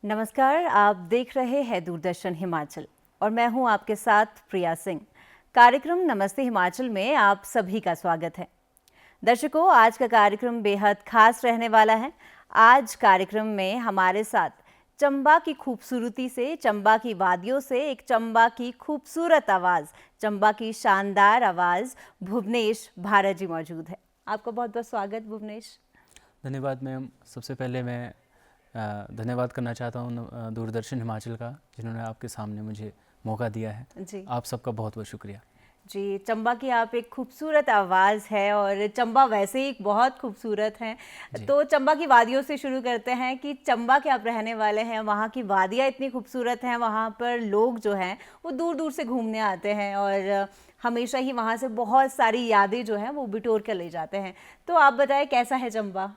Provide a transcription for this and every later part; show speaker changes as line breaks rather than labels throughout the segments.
नमस्कार, आप देख रहे हैं दूरदर्शन हिमाचल और मैं हूं आपके साथ प्रिया सिंह। कार्यक्रम नमस्ते हिमाचल में आप सभी का स्वागत है। दर्शकों, आज का कार्यक्रम बेहद खास रहने वाला है। आज कार्यक्रम में हमारे साथ चंबा की खूबसूरती से, चंबा की वादियों से एक चंबा की खूबसूरत आवाज़, चंबा की शानदार आवाज़ भुवनेश भारत जी मौजूद है। आपका बहुत बहुत स्वागत भुवनेश।
धन्यवाद मैम। सबसे पहले मैं धन्यवाद करना चाहता हूँ दूरदर्शन हिमाचल का, जिन्होंने आपके सामने मुझे मौका दिया है
जी,
आप सबका बहुत बहुत शुक्रिया
जी। चंबा की आप एक खूबसूरत आवाज़ है और चंबा वैसे ही बहुत खूबसूरत है। तो चंबा की वादियों से शुरू करते हैं कि चंबा के आप रहने वाले हैं, वहाँ की वादियाँ इतनी खूबसूरत हैं, वहाँ पर लोग जो हैं वो दूर दूर से घूमने आते हैं और हमेशा ही वहाँ से बहुत सारी यादें जो हैं वो बिटोर कर ले जाते हैं। तो आप बताएं कैसा है चंबा?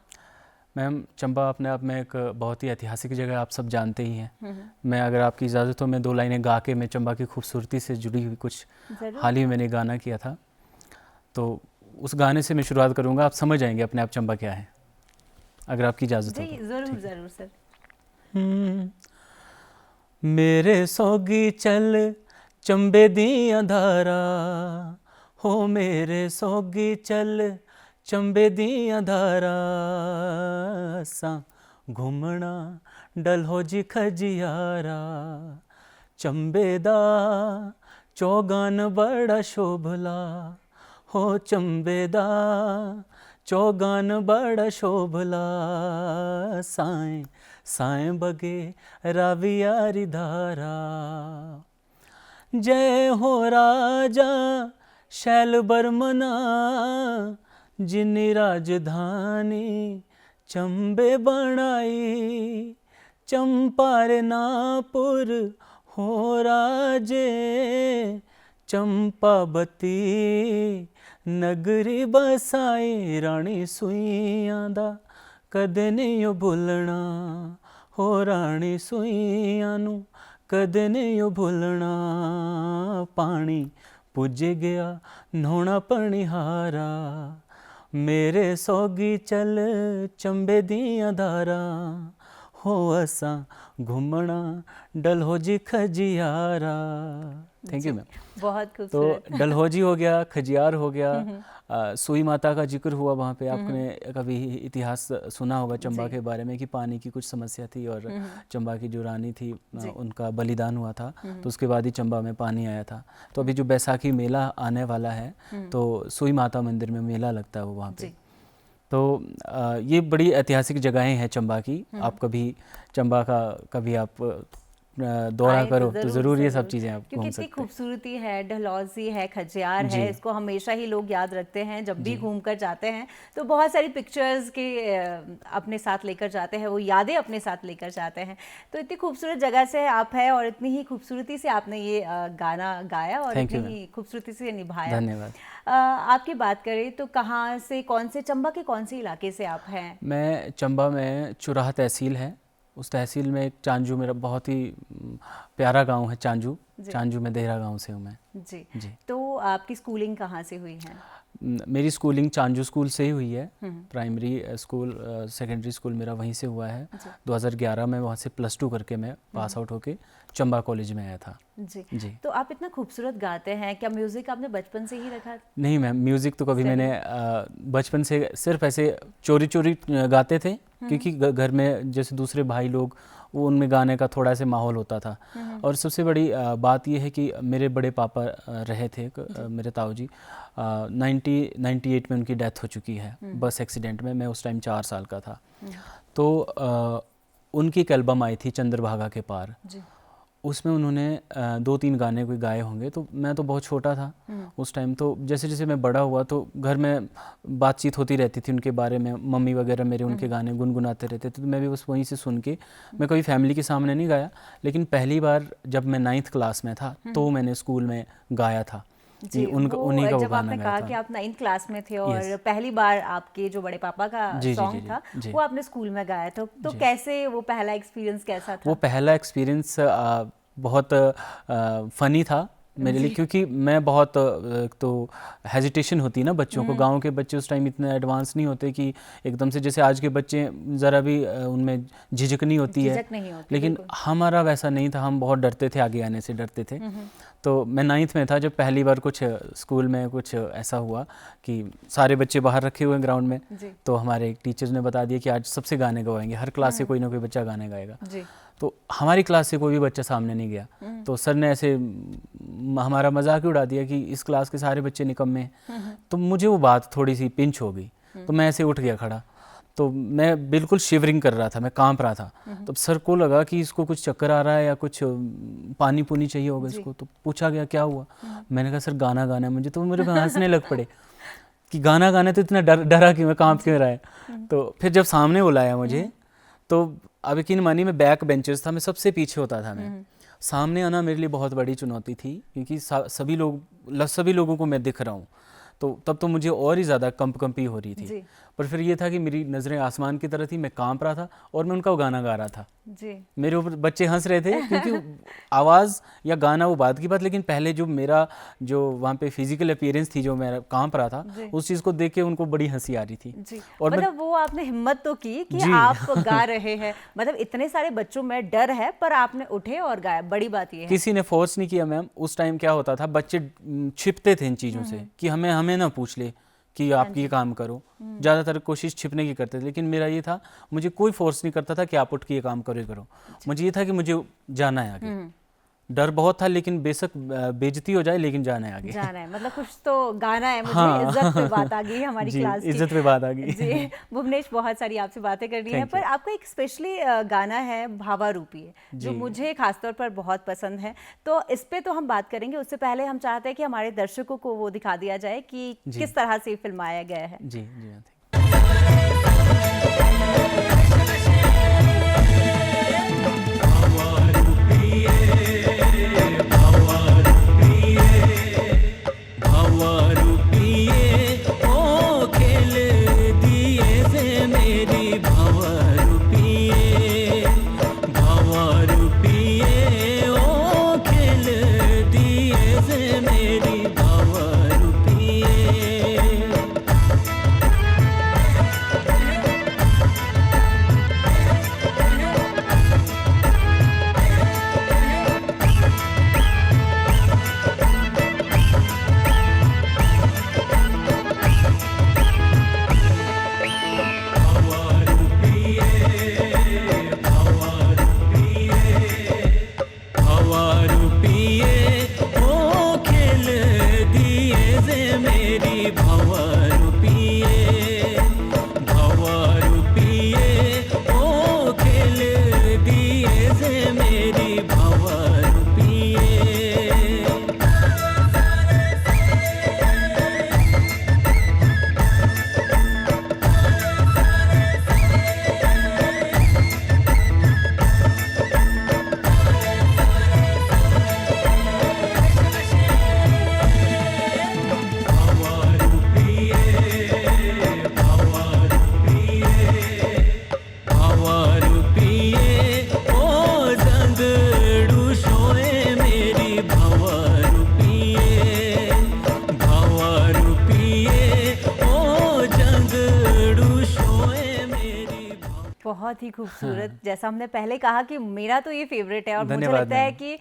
मैम। चंबा अपने आप में एक बहुत ही ऐतिहासिक जगह, आप सब जानते ही हैं। मैं अगर आपकी इजाज़त हो, मैं दो लाइनें गा के मैं चंबा की खूबसूरती से जुड़ी हुई कुछ हाल ही मैंने गाना किया था, तो उस गाने से मैं शुरुआत करूँगा। आप समझ जाएंगे अपने आप चंबा क्या है, अगर आपकी इजाज़त हो
जी,
तो।
ज़रूर ज़रूर सर।
मेरे सोगी चल चंबे दियां धारा, हो मेरे सोगी चल चंबे दियां धारा, सा घूमना डलहो जी खजियारा, चंबे दा चौगान बड़ा शोभला, हो चंबे दा चौगान बड़ा शोभला, साएं साएं बगे रावियारी धारा, जय हो राजा शैल बर्मना, जिन्नी राजधानी चंबे बनाई, चंपारे नापुर हो राजे, चंपावती नगरी बसाई, रानी सुइयां दा कदे नहीं भुलना, हो रानी सुइयां नू कदे नहीं भुलना, पानी पुज गया नहोना पनिहारा, मेरे सोगी चल चंबे दियां धारा, हो असा घूमना Dalhousie Khajjiar. Thank you ma'am.
बहुत
तो
खूबसूरत।
डलहौजी हो गया, खजियार हो गया, सुई माता का जिक्र हुआ वहाँ पे। आपने कभी इतिहास सुना होगा चंबा के बारे में कि पानी की कुछ समस्या थी और चंबा की जो रानी थी उनका बलिदान हुआ था, तो उसके बाद ही चंबा में पानी आया था। तो अभी जो बैसाखी मेला आने वाला है, तो सुई माता मंदिर में मेला लगता है वो वहाँ पे। तो ये बड़ी ऐतिहासिक जगहें हैं चंबा की। आप कभी चंबा का कभी आप दौरा करो तो ज़रूर ये सब चीज़ें आप घूम सकते हैं।
खूबसूरती है, डलहौजी है, खजियार है, इसको हमेशा ही लोग याद रखते हैं जब भी घूम कर जाते हैं। तो बहुत सारी पिक्चर्स के अपने साथ लेकर जाते हैं, वो यादें अपने साथ लेकर जाते हैं। तो इतनी खूबसूरत जगह से आप है और इतनी ही खूबसूरती से आपने ये गाना गाया और इतनी ही खूबसूरती से निभाया।
धन्यवाद।
आपकी बात करें तो कहाँ से, कौन से चंबा के कौन से इलाके से आप हैं?
मैं चंबा में चुराह तहसील है, उस तहसील में एक चांजू, मेरा बहुत ही प्यारा गांव है चांजू। चांजू में देहरा गांव से हूँ मैं।
जी। तो आपकी स्कूलिंग कहाँ से हुई है?
मेरी स्कूलिंग चांजू स्कूल से ही हुई है। प्राइमरी स्कूल, सेकेंडरी स्कूल मेरा वहीं से हुआ है। 2011 में वहाँ से +2 करके मैं पास आउट होके चंबा कॉलेज में आया था।
जी। तो आप इतना खूबसूरत गाते हैं, क्या म्यूज़िक आपने बचपन से ही रखा?
नहीं मैम, म्यूज़िक तो कभी मैंने बचपन से सिर्फ ऐसे चोरी चोरी गाते थे, क्योंकि घर में जैसे दूसरे भाई लोग, वो उनमें गाने का थोड़ा सा माहौल होता था। और सबसे बड़ी बात यह है कि मेरे बड़े पापा रहे थे, मेरे ताऊ जी, 98 में उनकी डेथ हो चुकी है बस एक्सीडेंट में। मैं उस टाइम 4 साल का था। तो उनकी एक एल्बम आई थी चंद्रभागा के पार, उसमें उन्होंने 2-3 गाने कोई गाए होंगे। तो मैं तो बहुत छोटा था उस टाइम। तो जैसे जैसे मैं बड़ा हुआ तो घर में बातचीत होती रहती थी उनके बारे में, मम्मी वगैरह मेरे उनके गाने गुनगुनाते रहते थे। तो मैं भी बस वहीं से सुन के, मैं कभी फैमिली के सामने नहीं गाया, लेकिन पहली बार जब मैं 9th क्लास में था तो मैंने स्कूल में गाया था।
जी,
उन्हीं का
जब आपने कहा कि आप 9th क्लास में थे और पहली बार आपके जो बड़े पापा का सॉन्ग था वो आपने स्कूल में गाया था, तो कैसे वो पहला एक्सपीरियंस कैसा था?
वो पहला एक्सपीरियंस बहुत फ़नी था, मेरे लिए, क्योंकि मैं बहुत तो हेजिटेशन होती ना बच्चों को। गांव के बच्चे उस टाइम इतने एडवांस नहीं होते कि एकदम से, जैसे आज के बच्चे ज़रा भी उनमें झिझक नहीं होती है, लेकिन हमारा वैसा नहीं था। हम बहुत डरते थे, आगे आने से डरते थे। तो मैं 9th में था जब पहली बार कुछ स्कूल में कुछ ऐसा हुआ कि सारे बच्चे बाहर रखे हुए हैं ग्राउंड में, तो हमारे टीचर्स ने बता दिया कि आज सबसे गाने गवाएंगे, हर क्लास से कोई ना कोई बच्चा गाने गाएगा। तो हमारी क्लास से कोई भी बच्चा सामने नहीं गया, तो सर ने ऐसे हमारा मजाक ही उड़ा दिया कि इस क्लास के सारे बच्चे निकम्मे हैं। तो मुझे वो बात थोड़ी सी पिंच हो गई, तो मैं ऐसे उठ गया खड़ा, तो मैं बिल्कुल शिवरिंग कर रहा था, मैं कांप रहा था। तो सर को लगा कि इसको कुछ चक्कर आ रहा है या कुछ पानी पुनी चाहिए होगा इसको, तो पूछा गया क्या हुआ। मैंने कहा सर गाना गाना है मुझे, तो मेरे को हंसने लग पड़े कि गाना गाना, तो इतना डरा कि मैं कांप क्यों रहा है। तो फिर जब सामने बुलाया मुझे, तो अब यकीन मानिए मैं बैक बेंचेस था, मैं सबसे पीछे होता था। मैं सामने आना मेरे लिए बहुत बड़ी चुनौती थी, क्योंकि सभी लोगों को मैं दिख रहा हूँ, तो तब तो मुझे और ही ज़्यादा कंपी हो रही थी। पर फिर ये था कि मेरी नज़रें आसमान की तरफ थी, मैं कांप रहा था और मैं उनका गाना गा रहा था जी। मेरे ऊपर बच्चे हंस रहे थे, क्योंकि आवाज़ या गाना वो बात की बात, लेकिन पहले जो मेरा जो वहाँ पे फिजिकल अपीयरेंस थी, जो मैं कांप रहा था, उस चीज़ को देख के उनको बड़ी हंसी आ रही थी जी। और
मतलब वो आपने हिम्मत तो की कि आप गा रहे हैं, मतलब इतने सारे बच्चों में डर है, पर आपने उठे और गाया, बड़ी बात ये है।
किसी ने फोर्स नहीं किया मैम। उस टाइम क्या होता था, बच्चे छिपते थे इन चीज़ों से कि हमें ना पूछ ले कि आप ये काम करो, ज़्यादातर कोशिश छिपने की करते थे। लेकिन मेरा ये था, मुझे कोई फोर्स नहीं करता था कि आप उठ के ये काम करो। मुझे ये था कि मुझे जाना है आगे। डर बहुत था, लेकिन बेशक बेइज्जती हो जाए, लेकिन जाना है आगे,
जाना है, मतलब कुछ तो गाना है मुझे। हाँ। इज्जत पे बात आ गई हमारी क्लास की,
इज्जत पे बात आ गई
जी। भुवनेश, बहुत सारी आपसे बातें करनी है, पर आपको एक स्पेशली गाना है भावा रूपिये, जो मुझे खासतौर पर बहुत पसंद है, तो इस पे तो हम बात करेंगे। उससे पहले हम चाहते हैं कि हमारे दर्शकों को वो दिखा दिया जाए कि किस तरह से फिल्माया गया है।
जी।
बहुत ही खूबसूरत। जैसा हमने पहले कहा कि मेरा तो ये फेवरेट है, और मुझे लगता है कि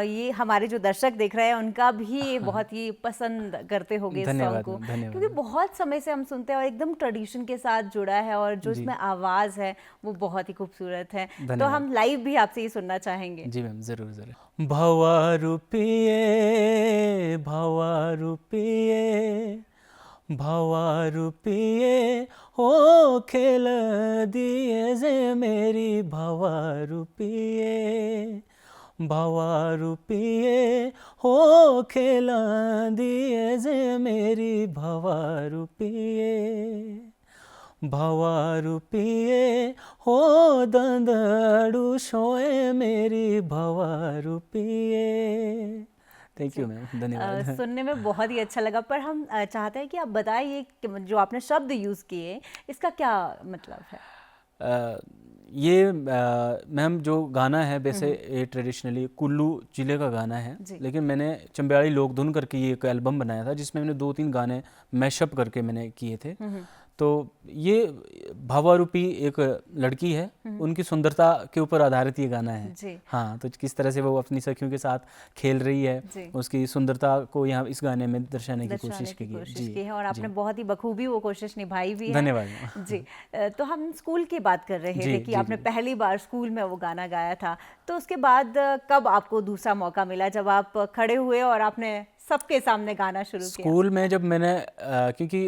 ये हमारे जो दर्शक देख रहे हैं उनका भी ये बहुत ही पसंद करते होंगे इस सॉन्ग को, क्योंकि बहुत समय से हम सुनते हैं और एकदम ट्रेडिशन के साथ जुड़ा है, और जो इसमें आवाज़ है वो बहुत ही खूबसूरत है। तो हम लाइव भी आपसे ये सुनना चाहेंगे।
जी मैम, ज़रूर। भवा रूपिये भवा रूपिये हो खेल दिए जे मेरी भवा रूपिये हो खेल दिए जे मेरी भवा रूपिये हो दंदड़ू शोए मेरी भवा रूपिये। थैंक यू मैम, धन्यवाद।
सुनने में बहुत ही अच्छा लगा, पर हम चाहते हैं कि आप बताइए जो आपने शब्द यूज़ किए इसका क्या मतलब है।
ये मैम जो गाना है वैसे ये ट्रेडिशनली कुल्लू जिले का गाना है, लेकिन मैंने चंबियाड़ी लोक धुन करके ये एक एल्बम बनाया था जिसमें मैंने 2-3 गाने मैशअप करके मैंने किए थे। तो ये भावारूपी एक लड़की है, उनकी सुंदरता के ऊपर आधारित ये गाना है। हाँ, तो किस तरह से वो अपनी सखियों के साथ खेल रही है, उसकी सुंदरता को यहाँ इस गाने में दर्शाने की कोशिश की
है और आपने बहुत ही बखूबी वो कोशिश निभाई भी है।
धन्यवाद
जी। तो हम स्कूल की बात कर रहे थे कि आपने पहली बार स्कूल में वो गाना गाया था, तो उसके बाद कब आपको दूसरा मौका मिला जब आप खड़े हुए और आपने सबके सामने गाना शुरू किया?
स्कूल में जब मैंने क्योंकि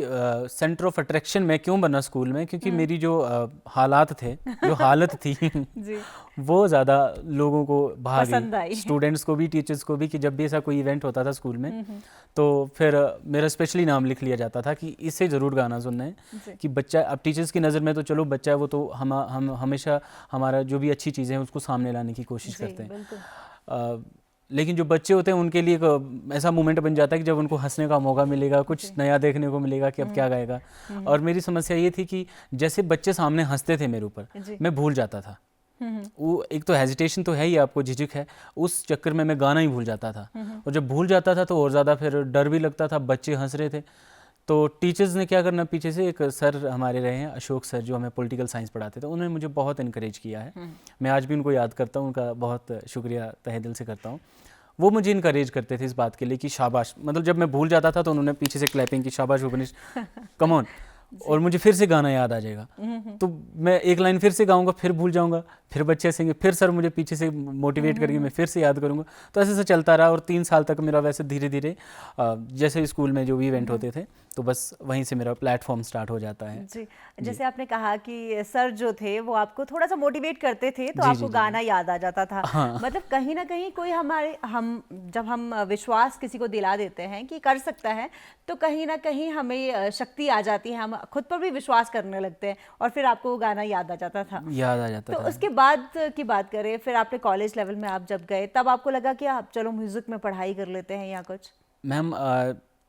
सेंटर ऑफ अट्रैक्शन में क्यों बना स्कूल में, क्योंकि मेरी जो हालात थे, जो हालत थी
जी।
वो ज़्यादा लोगों को
पसंद आई,
स्टूडेंट्स को भी, टीचर्स को भी, कि जब भी ऐसा कोई इवेंट होता था स्कूल में तो फिर मेरा स्पेशली नाम लिख लिया जाता था कि इससे ज़रूर गाना सुनना है। कि बच्चा, अब टीचर्स की नज़र में तो चलो बच्चा है, वो तो हम हमेशा हमारा जो भी अच्छी चीज़ें हैं उसको सामने लाने की कोशिश करते हैं, लेकिन जो बच्चे होते हैं उनके लिए एक ऐसा मोमेंट बन जाता है कि जब उनको हंसने का मौका मिलेगा, कुछ नया देखने को मिलेगा कि अब क्या गाएगा। और मेरी समस्या ये थी कि जैसे बच्चे सामने हंसते थे मेरे ऊपर, मैं भूल जाता था। वो एक तो हेजिटेशन तो है ही, आपको झिझक है, उस चक्कर में मैं गाना ही भूल जाता था। और जब भूल जाता था तो और ज़्यादा फिर डर भी लगता था, बच्चे हंस रहे थे। तो टीचर्स ने क्या करना, पीछे से एक सर हमारे रहे हैं, अशोक सर, जो हमें पॉलिटिकल साइंस पढ़ाते थे, उन्होंने मुझे बहुत इनकरेज किया है। मैं आज भी उनको याद करता हूँ, उनका बहुत शुक्रिया तहे दिल से करता हूँ। वो मुझे इनकरेज करते थे इस बात के लिए कि शाबाश, मतलब जब मैं भूल जाता था तो उन्होंने पीछे से क्लैपिंग की, शाबाश भुवनेश, कम ऑन, और मुझे फिर से गाना याद आ जाएगा। तो मैं एक लाइन फिर से गाऊंगा, फिर भूल जाऊंगा, फिर बच्चे हंसेंगे, फिर सर मुझे पीछे से मोटिवेट करेंगे, मैं फिर से याद करूंगा। तो ऐसे चलता रहा और 3 साल तक मेरा वैसे धीरे धीरे जैसे स्कूल में जो भी इवेंट होते थे तो बस वहीं से मेरा प्लेटफॉर्म स्टार्ट हो जाता है।
जी। जैसे आपने कहा कि सर जो थे वो आपको थोड़ा सा मोटिवेट करते थे तो आपको गाना याद आ जाता था।
हाँ।
मतलब कहीं ना कहीं कोई जब हम विश्वास किसी को दिला देते हैं कि कर सकता है, तो कहीं ना कहीं हमें शक्ति आ जाती है, हम खुद पर भी विश्वास करने लगते हैं और फिर आपको वो गाना याद आ जाता था।
तो
उसके बाद की बात करें, फिर आपने कॉलेज लेवल में आप जब गए तब आपको लगा कि आप चलो म्यूजिक में पढ़ाई कर लेते हैं या कुछ?
मैम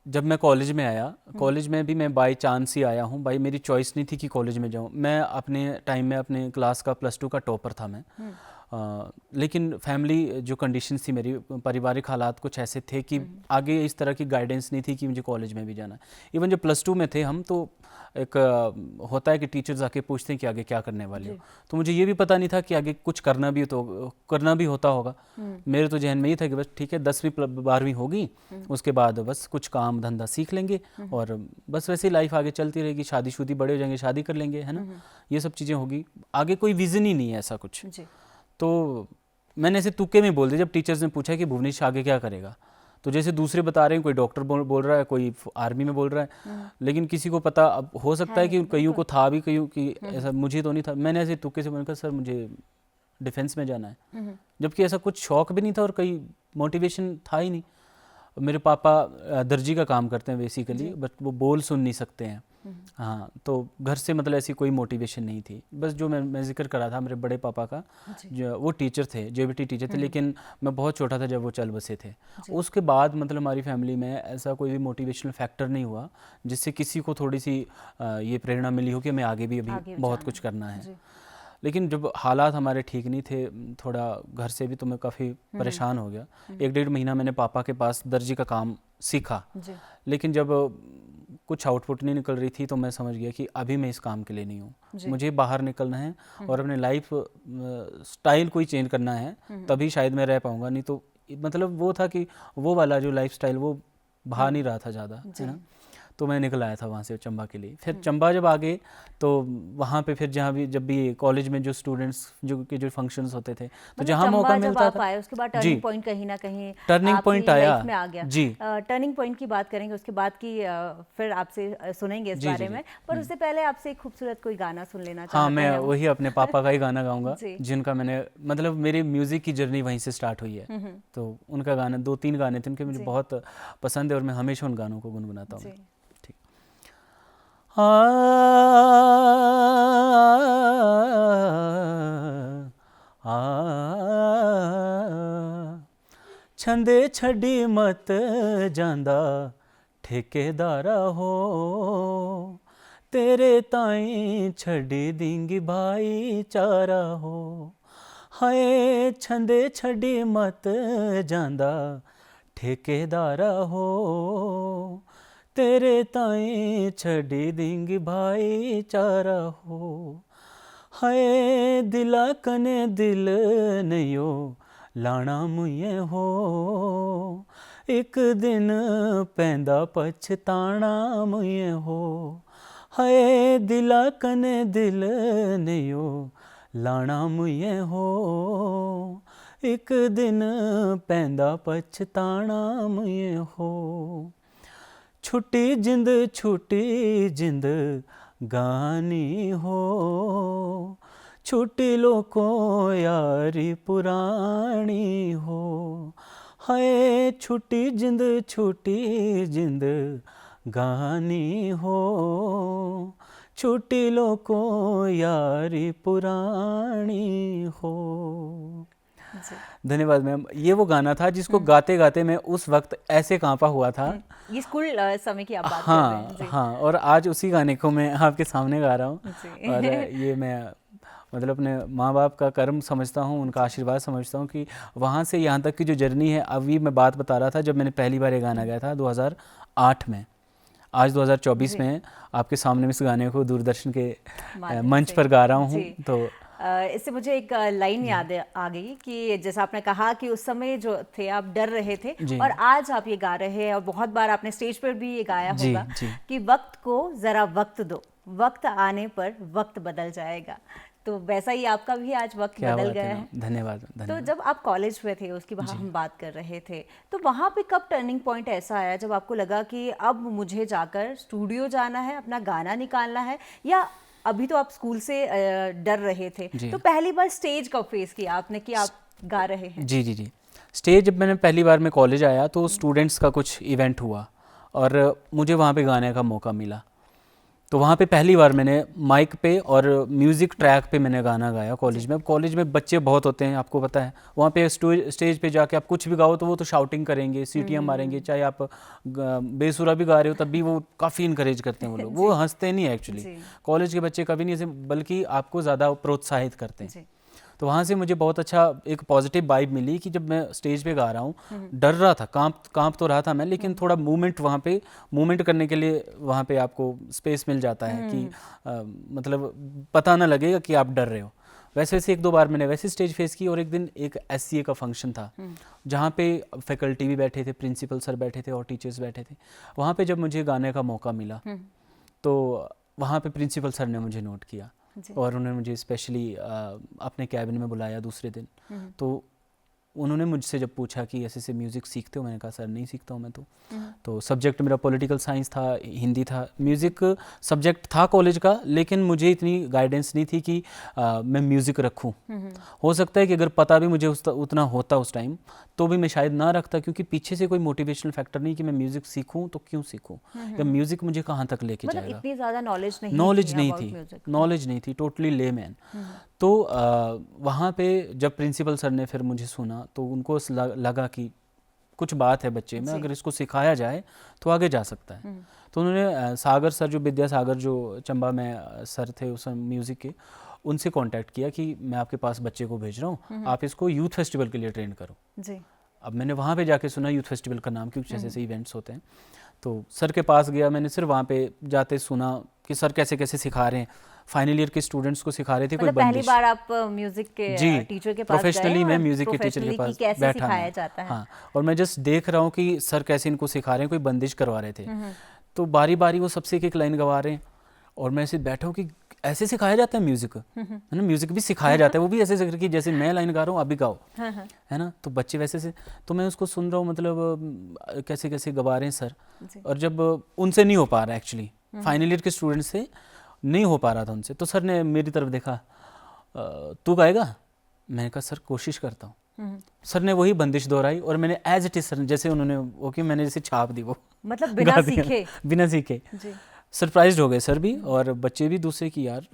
जब मैं कॉलेज में आया, कॉलेज में भी मैं बाय चांस ही आया हूँ भाई, मेरी चॉइस नहीं थी कि कॉलेज में जाऊँ। मैं अपने टाइम में अपने क्लास का +2 का टॉपर था मैं। लेकिन फैमिली जो कंडीशंस थी, मेरी पारिवारिक हालात कुछ ऐसे थे कि आगे इस तरह की गाइडेंस नहीं थी कि मुझे कॉलेज में भी जाना है। इवन जब +2 में थे हम, तो एक होता है कि टीचर्स आके पूछते हैं कि आगे क्या करने वाले हो, तो मुझे ये भी पता नहीं था कि आगे कुछ करना भी होता होगा। मेरे तो जहन में ये था कि बस ठीक है 10वीं 12वीं होगी, उसके बाद बस कुछ काम धंधा सीख लेंगे और बस वैसे ही लाइफ आगे चलती रहेगी, शादी बड़े हो जाएंगे, शादी कर लेंगे, है ना, ये सब चीज़ें होगी, आगे कोई विजन ही नहीं है ऐसा कुछ। तो मैंने ऐसे तुक्के में बोल दिया जब टीचर्स ने पूछा कि भुवनेश आगे क्या करेगा। तो जैसे दूसरे बता रहे हैं, कोई डॉक्टर बोल रहा है, कोई आर्मी में बोल रहा है, लेकिन किसी को पता, अब हो सकता है कि कईयों को था भी, कईयों की ऐसा, मुझे तो नहीं था। मैंने ऐसे तुक्के से बोला सर मुझे डिफेंस में जाना है, जबकि ऐसा कुछ शौक भी नहीं था और कहीं मोटिवेशन था ही नहीं। मेरे पापा दर्जी का काम करते हैं बेसिकली, बट वो बोल सुन नहीं सकते हैं। हाँ, तो घर से मतलब ऐसी कोई मोटिवेशन नहीं थी। बस जो मैं जिक्र कर रहा था मेरे बड़े पापा का, जो वो टीचर थे, जेबीटी टीचर थे, लेकिन मैं बहुत छोटा था जब वो चल बसे थे। उसके बाद मतलब हमारी फैमिली में ऐसा कोई भी मोटिवेशनल फैक्टर नहीं हुआ जिससे किसी को थोड़ी सी ये प्रेरणा मिली हो कि हमें आगे भी अभी बहुत कुछ करना है। लेकिन जब हालात हमारे ठीक नहीं थे, थोड़ा घर से भी तो मैं काफ़ी परेशान हो गया। 1-1.5 महीना मैंने पापा के पास दर्जी का काम सीखा, लेकिन जब कुछ आउटपुट नहीं निकल रही थी तो मैं समझ गया कि अभी मैं इस काम के लिए नहीं हूँ, मुझे बाहर निकलना है और अपने लाइफ स्टाइल कोई चेंज करना है, तभी शायद मैं रह पाऊँगा। नहीं तो मतलब वो था कि वो वाला जो लाइफ स्टाइल वो भा नहीं रहा था ज़्यादा, है ना। तो मैं निकल आया था वहाँ से चंबा के लिए। फिर चंबा जब आ गए तो वहाँ पे फिर जब भी कॉलेज में जो स्टूडेंट्स जो फंक्शंस होते थे, तो जहाँ मौका मिलता था,
उसके बाद टर्निंग पॉइंट कहीं ना कहीं
टर्निंग पॉइंट आया
में आ गया।
जी,
टर्निंग पॉइंट की बात करेंगे, उसके बाद की फिर आपसे सुनेंगे इस बारे में, पर उससे पहले आपसे एक खूबसूरत कोई गाना सुन लेना चाहते हैं।
हाँ, मैं वही अपने पापा का ही गाना गाऊंगा जिनका मैंने मतलब मेरी म्यूजिक की जर्नी वहीं से स्टार्ट हुई है। तो उनका गाना 2-3 गाने थे उनके, मुझे बहुत पसंद है और मैं हमेशा उन गानों को गुनगुनाता हूँ। छंदे छड़ी मत जांदा ठेकेदारा हो, तेरे ताईं छड़ी दिंगी भाईचारा हो, हाय छंदे छड़ी मत जांदा ठेकेदारा हो, तेरे ताईं छड़ी दिंगी भाईचारा हो, हाय दिला कने दिल नयो लाना मुझे हो, एक दिन पैंदा पछताना मुझे हो, हाय दिला कने दिल नयो लाना मुझे हो, एक दिन पैंदा पछताना मुझे हो, छुट्टी जिंद गानी हो, छुट्टी लोगों यारी पुरानी हो, हाय छुट्टी जिंद गानी हो, छुट्टी लोगों यारी पुरानी हो। धन्यवाद मैम। ये वो गाना था जिसको गाते गाते मैं उस वक्त ऐसे कांपा हुआ था।
ये स्कूल समय की आप बात कर रहे हैं जी।
हाँ, और आज उसी गाने को मैं आपके सामने गा रहा हूँ। और ये मैं मतलब अपने माँ बाप का कर्म समझता हूँ, उनका आशीर्वाद समझता हूँ कि वहाँ से यहाँ तक की जो जर्नी है। अभी मैं बात बता रहा था जब मैंने पहली बार ये गाना गाया था 2008 में, आज 2024 में आपके सामने इस गाने को दूरदर्शन के मंच पर गा रहा हूँ। तो
इससे मुझे एक लाइन याद आ गई कि जैसा आपने कहा कि उस समय जो थे आप डर रहे थे और आज आप ये गा रहे हैं और बहुत बार आपने स्टेज पर भी ये गाया होगा कि वक्त को जरा वक्त दो, वक्त आने पर वक्त बदल जाएगा। तो वैसा ही आपका भी आज वक्त बदल गया है।
धन्यवाद।
तो जब आप कॉलेज में थे, उसकी वहाँ हम बात कर रहे थे, तो वहाँ पे कब टर्निंग पॉइंट ऐसा आया जब आपको लगा कि अब मुझे जाकर स्टूडियो जाना है, अपना गाना निकालना है? या अभी तो आप स्कूल से डर रहे थे, तो पहली बार स्टेज कब फेस किया आपने कि आप गा रहे हैं?
जी। स्टेज जब मैंने पहली बार में कॉलेज आया तो स्टूडेंट्स का कुछ इवेंट हुआ और मुझे वहाँ पे गाने का मौका मिला। तो वहाँ पे पहली बार मैंने माइक पे और म्यूज़िक ट्रैक पे मैंने गाना गाया कॉलेज में। अब कॉलेज में बच्चे बहुत होते हैं, आपको पता है। वहाँ पे स्टेज पे जाके आप कुछ भी गाओ तो वो तो शाउटिंग करेंगे, सीटियाँ मारेंगे, चाहे आप बेसुरा भी गा रहे हो तब भी वो काफ़ी इनकरेज करते हैं वो लोग। वो हंसते नहीं है एक्चुअली, कॉलेज के बच्चे कभी नहीं ऐसे, बल्कि आपको ज़्यादा प्रोत्साहित करते हैं। तो वहाँ से मुझे बहुत अच्छा एक पॉजिटिव वाइब मिली कि जब मैं स्टेज पे गा रहा हूँ, डर रहा था, कांप तो रहा था मैं, लेकिन थोड़ा मूवमेंट वहाँ पे मूवमेंट करने के लिए वहाँ पे आपको स्पेस मिल जाता है कि मतलब पता ना लगेगा कि आप डर रहे हो। वैसे एक दो बार मैंने वैसे स्टेज फेस की। और एक दिन एक SCA का फंक्शन था जहाँ पे फैकल्टी भी बैठे थे, प्रिंसिपल सर बैठे थे और टीचर्स बैठे थे। वहाँ पे जब मुझे गाने का मौका मिला तो वहाँ पे प्रिंसिपल सर ने मुझे नोट किया और उन्होंने मुझे स्पेशली अपने कैबिन में बुलाया दूसरे दिन। तो उन्होंने मुझसे जब पूछा कि ऐसे म्यूज़िक सीखते हो, मैंने कहा सर नहीं सीखता हूँ मैं तो सब्जेक्ट मेरा पॉलिटिकल साइंस था, हिंदी था, म्यूज़िक सब्जेक्ट था कॉलेज का, लेकिन मुझे इतनी गाइडेंस नहीं थी कि मैं म्यूज़िक रखूँ। हो सकता है कि अगर पता भी मुझे उतना होता उस टाइम तो भी मैं शायद ना रखता, क्योंकि पीछे से कोई मोटिवेशनल फैक्टर नहीं कि मैं म्यूज़िक सीखूँ तो क्यों सीखूँ, या म्यूज़िक मुझे कहाँ तक लेके जाएगा।
इतनी ज़्यादा नॉलेज
नहीं थी, टोटली लेमैन। तो वहाँ पे जब प्रिंसिपल सर ने फिर मुझे सुना तो उनको लगा कि कुछ बात है बच्चे में, अगर इसको सिखाया जाए तो आगे जा सकता है। तो उन्होंने सागर सर, जो विद्यासागर जो चंबा में सर थे उस म्यूज़िक के, उनसे कांटेक्ट किया कि मैं आपके पास बच्चे को भेज रहा हूँ, आप इसको यूथ फेस्टिवल के लिए ट्रेन करो जी। अब मैंने वहाँ पे जाके सुना यूथ फेस्टिवल का नाम, क्योंकि जैसे इवेंट्स होते हैं। तो सर के पास गया, मैंने सिर्फ वहाँ पे जाते सुना कि सर कैसे कैसे सिखा रहे हैं, फाइनल ईयर के स्टूडेंट्स को सिखा रहे थे। कोई
पहली बार आप म्यूजिक के टीचर के पास
प्रोफेशनली मैं म्यूजिक के टीचर के पास बैठा हूं। हाँ, और मैं जस्ट देख रहा हूँ कि सर कैसे इनको सिखा रहे हैं, कोई बंदिश करवा रहे थे। तो बारी बारी वो सबसे एक लाइन गवा रहे हैं और मैं ऐसे बैठा हूँ कि ऐसे सिखाया जाता है म्यूजिक, है ना, म्यूजिक भी सिखाया जाता है, वो भी ऐसे कि जैसे मैं लाइन गा रहा हूँ अभी गाओ, है ना। तो बच्चे वैसे से, तो मैं उसको सुन रहा हूँ, मतलब कैसे कैसे गवा रहे हैं सर। और जब उनसे नहीं हो पा रहा, एक्चुअली फाइनल ईयर के स्टूडेंट से नहीं हो पा रहा था उनसे, तो सर ने मेरी तरफ देखा, तू गाएगा? मैंने कहा सर कोशिश करता हूँ। सर ने वही बंदिश दोहराई और मैंने एज इट इज, सर जैसे उन्होंने वो कि मैंने जैसे छाप दी, वो
मतलब बिना सीखे
बिना सीखे सरप्राइज्ड हो गए सर भी और बच्चे भी दूसरे की, यार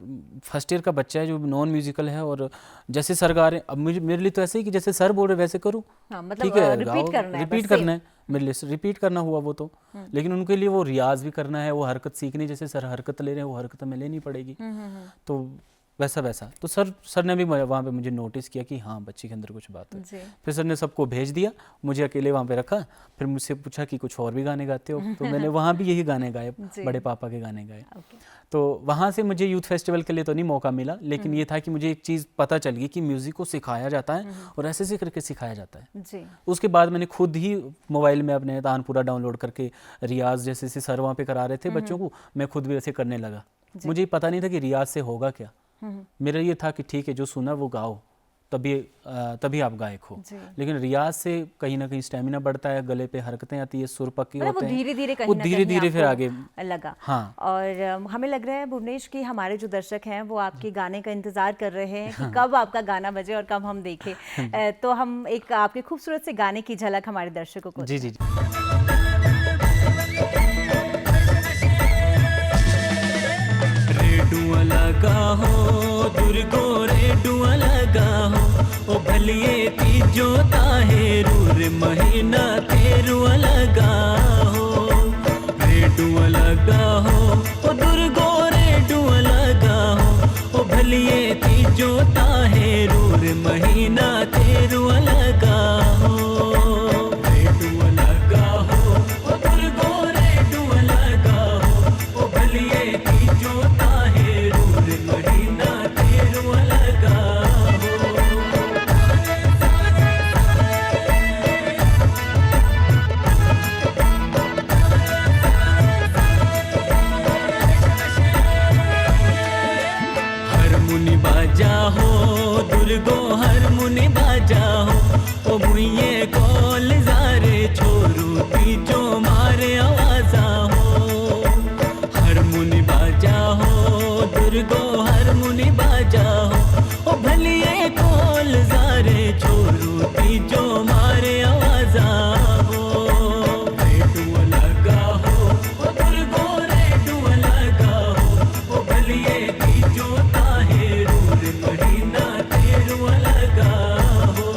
फर्स्ट ईयर का बच्चा है जो नॉन म्यूजिकल है और जैसे सर गा रहे हैं, अब मुझे मेरे लिए तो ऐसे ही कि जैसे सर बोल रहे वैसे करूँ।
हाँ, मतलब
ठीक है,
रिपीट करना है,
रिपीट
बस
करना है मेरे लिए, रिपीट करना हुआ वो तो। लेकिन उनके लिए वो रियाज भी करना है, वो हरकत सीखनी, जैसे सर हरकत ले रहे हैं वो हरकत हमें लेनी पड़ेगी। तो वैसा तो सर ने भी वहाँ पे मुझे नोटिस किया कि हाँ बच्चे के अंदर कुछ बात है। फिर सर ने सबको भेज दिया, मुझे अकेले वहाँ पे रखा, फिर मुझसे पूछा कि कुछ और भी गाने गाते हो, तो मैंने वहाँ भी यही गाने गाए, बड़े पापा के गाने गाए। तो वहाँ से मुझे यूथ फेस्टिवल के लिए तो नहीं मौका मिला, लेकिन ये था कि मुझे एक चीज़ पता चल गई कि म्यूज़िक को सिखाया जाता है और ऐसे करके सिखाया जाता है। उसके बाद मैंने खुद ही मोबाइल में अपने तानपुरा डाउनलोड करके रियाज जैसे सर वहाँ पे करा रहे थे बच्चों को, मैं खुद भी ऐसे करने लगा। मुझे पता नहीं था कि रियाज से होगा क्या, मेरा ये था कि ठीक है जो सुना वो गाओ, तभी आप गायक हो। लेकिन रियाज से कहीं ना कहीं स्टेमिना बढ़ता है, गले पे हरकतें आती है, सुर पक्के होते हैं, वो धीरे धीरे फिर आगे
लगा।
हाँ।
और हमें लग रहा है भुवनेश कि हमारे जो दर्शक हैं वो आपके गाने का इंतजार कर रहे हैं कि कब आपका गाना बजे और कब हम देखें। तो हम एक आपके खूबसूरत से गाने की झलक हमारे दर्शकों को।
जी।
रेडुआ लगा हो दुर्गो रेडुआ लगा हो, ओ भलिए तीजो ताहेरूर महीना तेरुआ लगा हो। रेडुआ लगा हो ओ दुर्गो रेडुआ लगा हो, ओ भलिए तीजो ताहेरूर महीना तेरुआ लगा हो। रेडुआ लगा हो ओ दुर्गो रेडुआ लगा हो, ओ भलिए तीजो ताहेरूर महीना तेरुआ लगा हो। हरमुनि बाजा हो दुर्गो हरमुनि बाजा हो, ओ मुइये कॉल जारे छोरू तीजो मारे आवाजा हो। हरमुनि बाजा हो दुर्गो हरमुनि बाजा हो, ओ भलिए कॉल जारे छोरू तीजो मारे आवाजा हो। रेडुआ लगा हो ओ दुर्गो रेडुआ लगा हो, ओ भलिए तीजो ताहेरूर महीना तेरुआ लगा हो।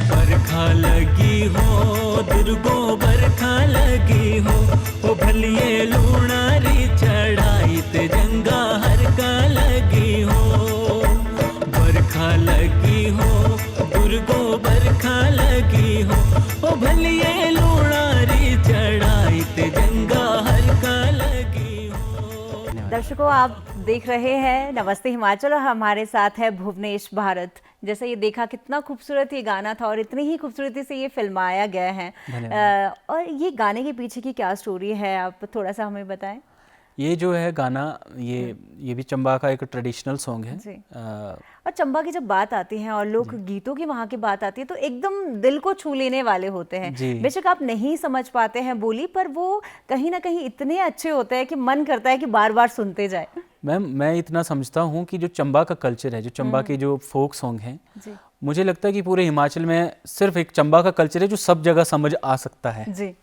बरखा लगी हो दुर्गो बरखा लगी हो, ओ भलिए लूणारी चढ़ाई ते जंगा हर का लगी हो। बरखा लगी हो दुर्गो बरखा लगी हो, ओ भलिए लूणारी चढ़ाई ते जंगा हर का लगी हो।
दर्शकों, आप देख रहे हैं नमस्ते हिमाचल और हमारे साथ है भुवनेश भारत। जैसे ये देखा कितना खूबसूरत ये गाना था और इतनी ही खूबसूरती से ये फिल्माया गया है। और ये गाने के पीछे की क्या स्टोरी है, आप थोड़ा सा हमें बताएं।
ये जो है गाना, ये भी चंबा का एक ट्रेडिशनल सॉन्ग है।
और चंबा की जब बात आती है और लोक गीतों की वहाँ की बात आती है तो एकदम दिल को छू लेने वाले होते हैं। बेशक आप नहीं समझ पाते हैं बोली, पर वो कहीं ना कहीं इतने अच्छे होते हैं कि मन करता है कि बार बार सुनते जाए।
मैम, मैं इतना समझता हूँ कि जो चंबा का कल्चर है, जो चंबा के जो फोक सॉन्ग हैं, मुझे लगता है कि पूरे हिमाचल में सिर्फ एक चंबा का कल्चर है जो सब जगह समझ आ सकता है।
जी।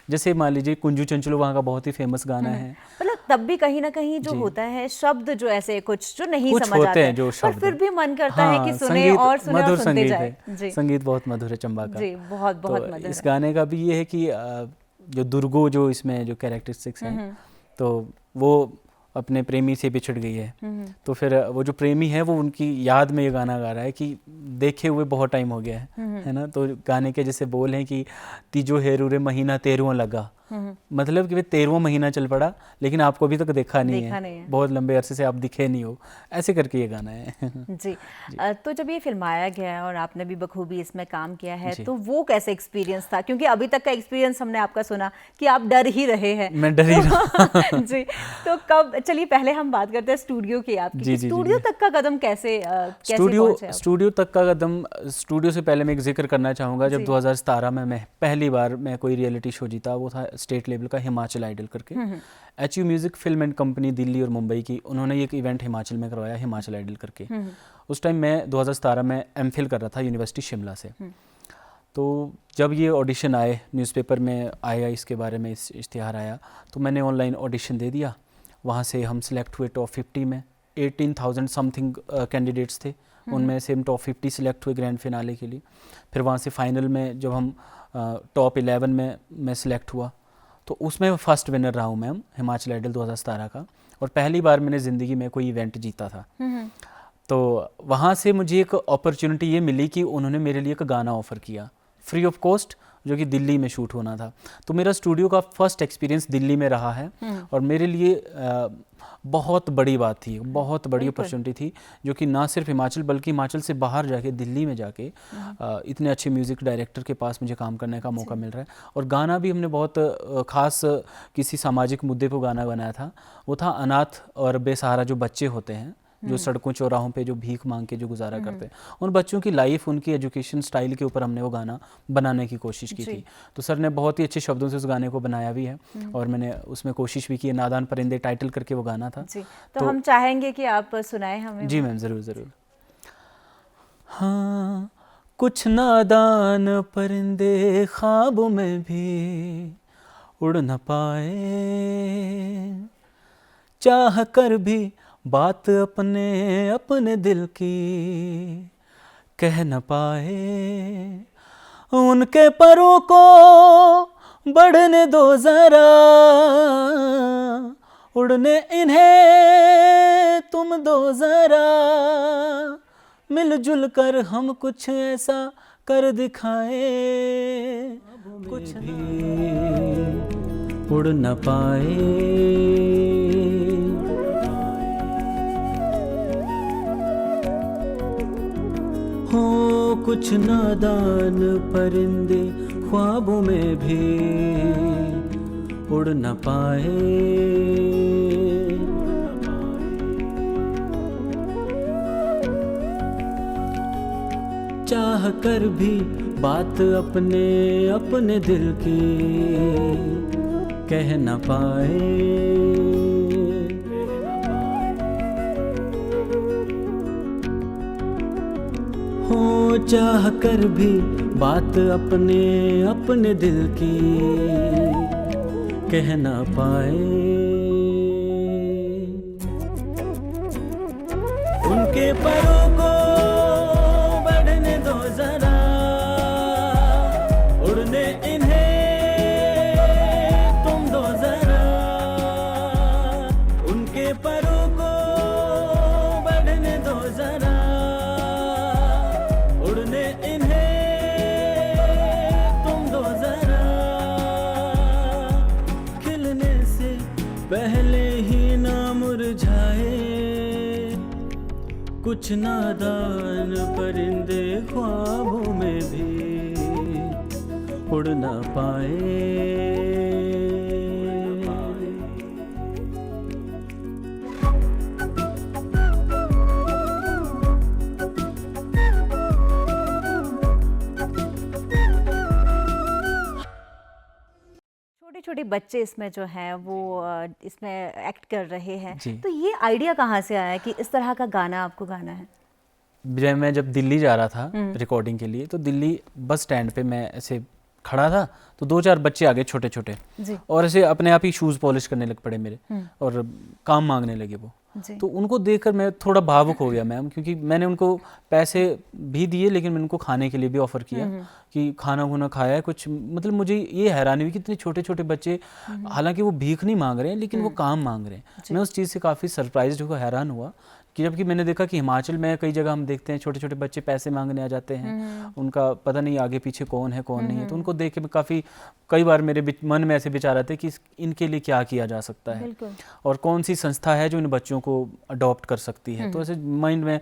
जैसे मान लीजिए कुंजू चंचलो वहाँ का बहुत ही फेमस गाना है।
मतलब तब भी कहीं ना कहीं जो होता है शब्द जो ऐसे कुछ जो नहीं समझ आते हैं, पर फिर भी मन करता है कि सुने और सुने और सुनते जाए।
संगीत बहुत मधुर है चंबा का।
जी, बहुत बहुत मधुर।
इस गाने का भी ये है कि जो दुर्गो जो इसमें जो कैरेक्टरिस्टिक्स हैं, तो वो अपने प्रेमी से बिछड़ गई है, तो फिर वो जो प्रेमी है वो उनकी याद में ये गाना गा रहा है कि देखे हुए बहुत टाइम हो गया है ना। तो गाने के जैसे बोल हैं कि तीजो हेरूरे महीना तेरुआ लगा, मतलब कि 13वां महीना चल पड़ा लेकिन आपको अभी तक देखा नहीं है, बहुत लंबे अरसे से आप दिखे नहीं हो, ऐसे करके ये गाना है।
जी। तो जब ये फिल्माया गया है और आपने भी बखूबी इसमें काम किया है, तो वो कैसे एक्सपीरियंस था? क्योंकि अभी तक का एक्सपीरियंस हमने आपका सुना कि आप डर ही रहे हैं।
मैं डर ही रहा।
जी। तो कब, चलिए पहले हम बात करते हैं स्टूडियो की आपकी। स्टूडियो तक का कदम कैसे पहुंचे?
स्टूडियो तक का कदम, स्टूडियो से पहले मैं एक जिक्र करना चाहूँगा, जब 2017 में मैं पहली बार मैं कोई रियलिटी शो जीता, वो था स्टेट लेवल का हिमाचल आइडल करके। HU music film and company Delhi और मुंबई की, उन्होंने एक इवेंट हिमाचल में करवाया, हिमाचल आइडल करके। उस टाइम मैं 2017 में MPhil कर रहा था यूनिवर्सिटी शिमला से। तो जब ये ऑडिशन आए, न्यूज़पेपर में आया, इसके बारे में इश्तिहार आया, तो मैंने ऑनलाइन ऑडिशन दे दिया। वहाँ से हम सिलेक्ट हुए टॉप 50 में। 18,000 समथिंग कैंडिडेट्स थे, उनमें से हम टॉप 50 सिलेक्ट हुए ग्रैंड फिनाले के लिए। फिर वहाँ से फाइनल में जब हम टॉप 11 में मैं सिलेक्ट हुआ, तो उसमें फर्स्ट विनर रहा हूँ मैं हिमाचल आइडल 2017 का, और पहली बार मैंने ज़िंदगी में कोई इवेंट जीता था। तो वहाँ से मुझे एक अपॉर्चुनिटी ये मिली कि उन्होंने मेरे लिए एक गाना ऑफ़र किया फ्री ऑफ कॉस्ट, जो कि दिल्ली में शूट होना था। तो मेरा स्टूडियो का फर्स्ट एक्सपीरियंस दिल्ली में रहा है, और मेरे लिए बहुत बड़ी बात थी, बहुत बड़ी अपॉर्चुनिटी थी, जो कि ना सिर्फ हिमाचल बल्कि हिमाचल से बाहर जाके, दिल्ली में जाके इतने अच्छे म्यूज़िक डायरेक्टर के पास मुझे काम करने का मौका मिल रहा है। और गाना भी हमने बहुत ख़ास किसी सामाजिक मुद्दे पर गाना बनाया था। वो था अनाथ और बेसहारा जो बच्चे होते हैं, जो सड़कों चौराहों पे जो भीख मांग के जो गुजारा करते हैं, उन बच्चों की लाइफ, उनकी एजुकेशन स्टाइल के ऊपर हमने वो गाना बनाने की कोशिश की थी। तो सर ने बहुत ही अच्छे शब्दों से उस गाने को बनाया भी है, और मैंने उसमें कोशिश भी की है। नादान परिंदे टाइटल करके वो गाना था।
तो हम चाहेंगे कि आप सुनाएं हमें।
जी मैम, ज़रूर ज़रूर। हाँ, कुछ नादान परिंदे ख्वाबों में भी उड़ न पाए, चाह कर भी बात अपने दिल की कह न पाए। उनके परों को बढ़ने दो ज़रा, उड़ने इन्हें तुम दो ज़रा, मिलजुल कर हम कुछ ऐसा कर दिखाए, कुछ भी उड़ न पाए। हो कुछ नादान परिंदे ख्वाबों में भी उड़ न पाए, चाह कर भी बात अपने दिल की कह न पाए। हो चाह कर भी बात अपने दिल की कह न पाए। उनके परों को बढ़ने दो जरा, उड़ने इन्हें तुम दो जरा, उनके परों को बढ़ने दो जरा, उड़ने इन्हें तुम दो जरा, खिलने से पहले ही ना मुरझाए, कुछ नादान परिंदे ख्वाबों में भी उड़ ना पाए।
छोटे बच्चे इसमें जो हैं वो इसमें एक्ट कर रहे हैं, तो ये आइडिया कहाँ से आया कि इस तरह का गाना आपको गाना है?
मैं जब दिल्ली जा रहा था रिकॉर्डिंग के लिए, तो दिल्ली बस स्टैंड पे मैं ऐसे खड़ा था, तो 2-4 बच्चे आ गए छोटे छोटे, और ऐसे अपने आप ही शूज़ पॉलिश करने लग पड़े मेरे, और काम मांगने लगे वो। तो उनको देखकर मैं थोड़ा भावुक हो गया मैम, क्योंकि मैंने उनको पैसे भी दिए, लेकिन मैंने उनको खाने के लिए भी ऑफ़र किया कि खाना खुना खाया है कुछ। मतलब मुझे ये हैरानी हुई कि इतने छोटे छोटे बच्चे, हालांकि वो भीख नहीं मांग रहे हैं, लेकिन वो काम मांग रहे हैं। मैं उस चीज़ से काफ़ी सरप्राइज्ड हुआ, हैरान हुआ कि जबकि मैंने देखा कि हिमाचल में कई जगह हम देखते हैं छोटे छोटे बच्चे पैसे मांगने आ जाते हैं, उनका पता नहीं आगे पीछे कौन है कौन नहीं है। तो उनको देख के कई बार मेरे मन में ऐसे विचार आते कि इनके लिए क्या किया जा सकता है, और कौन सी संस्था है जो इन बच्चों को अडॉप्ट कर सकती है। तो ऐसे माइंड में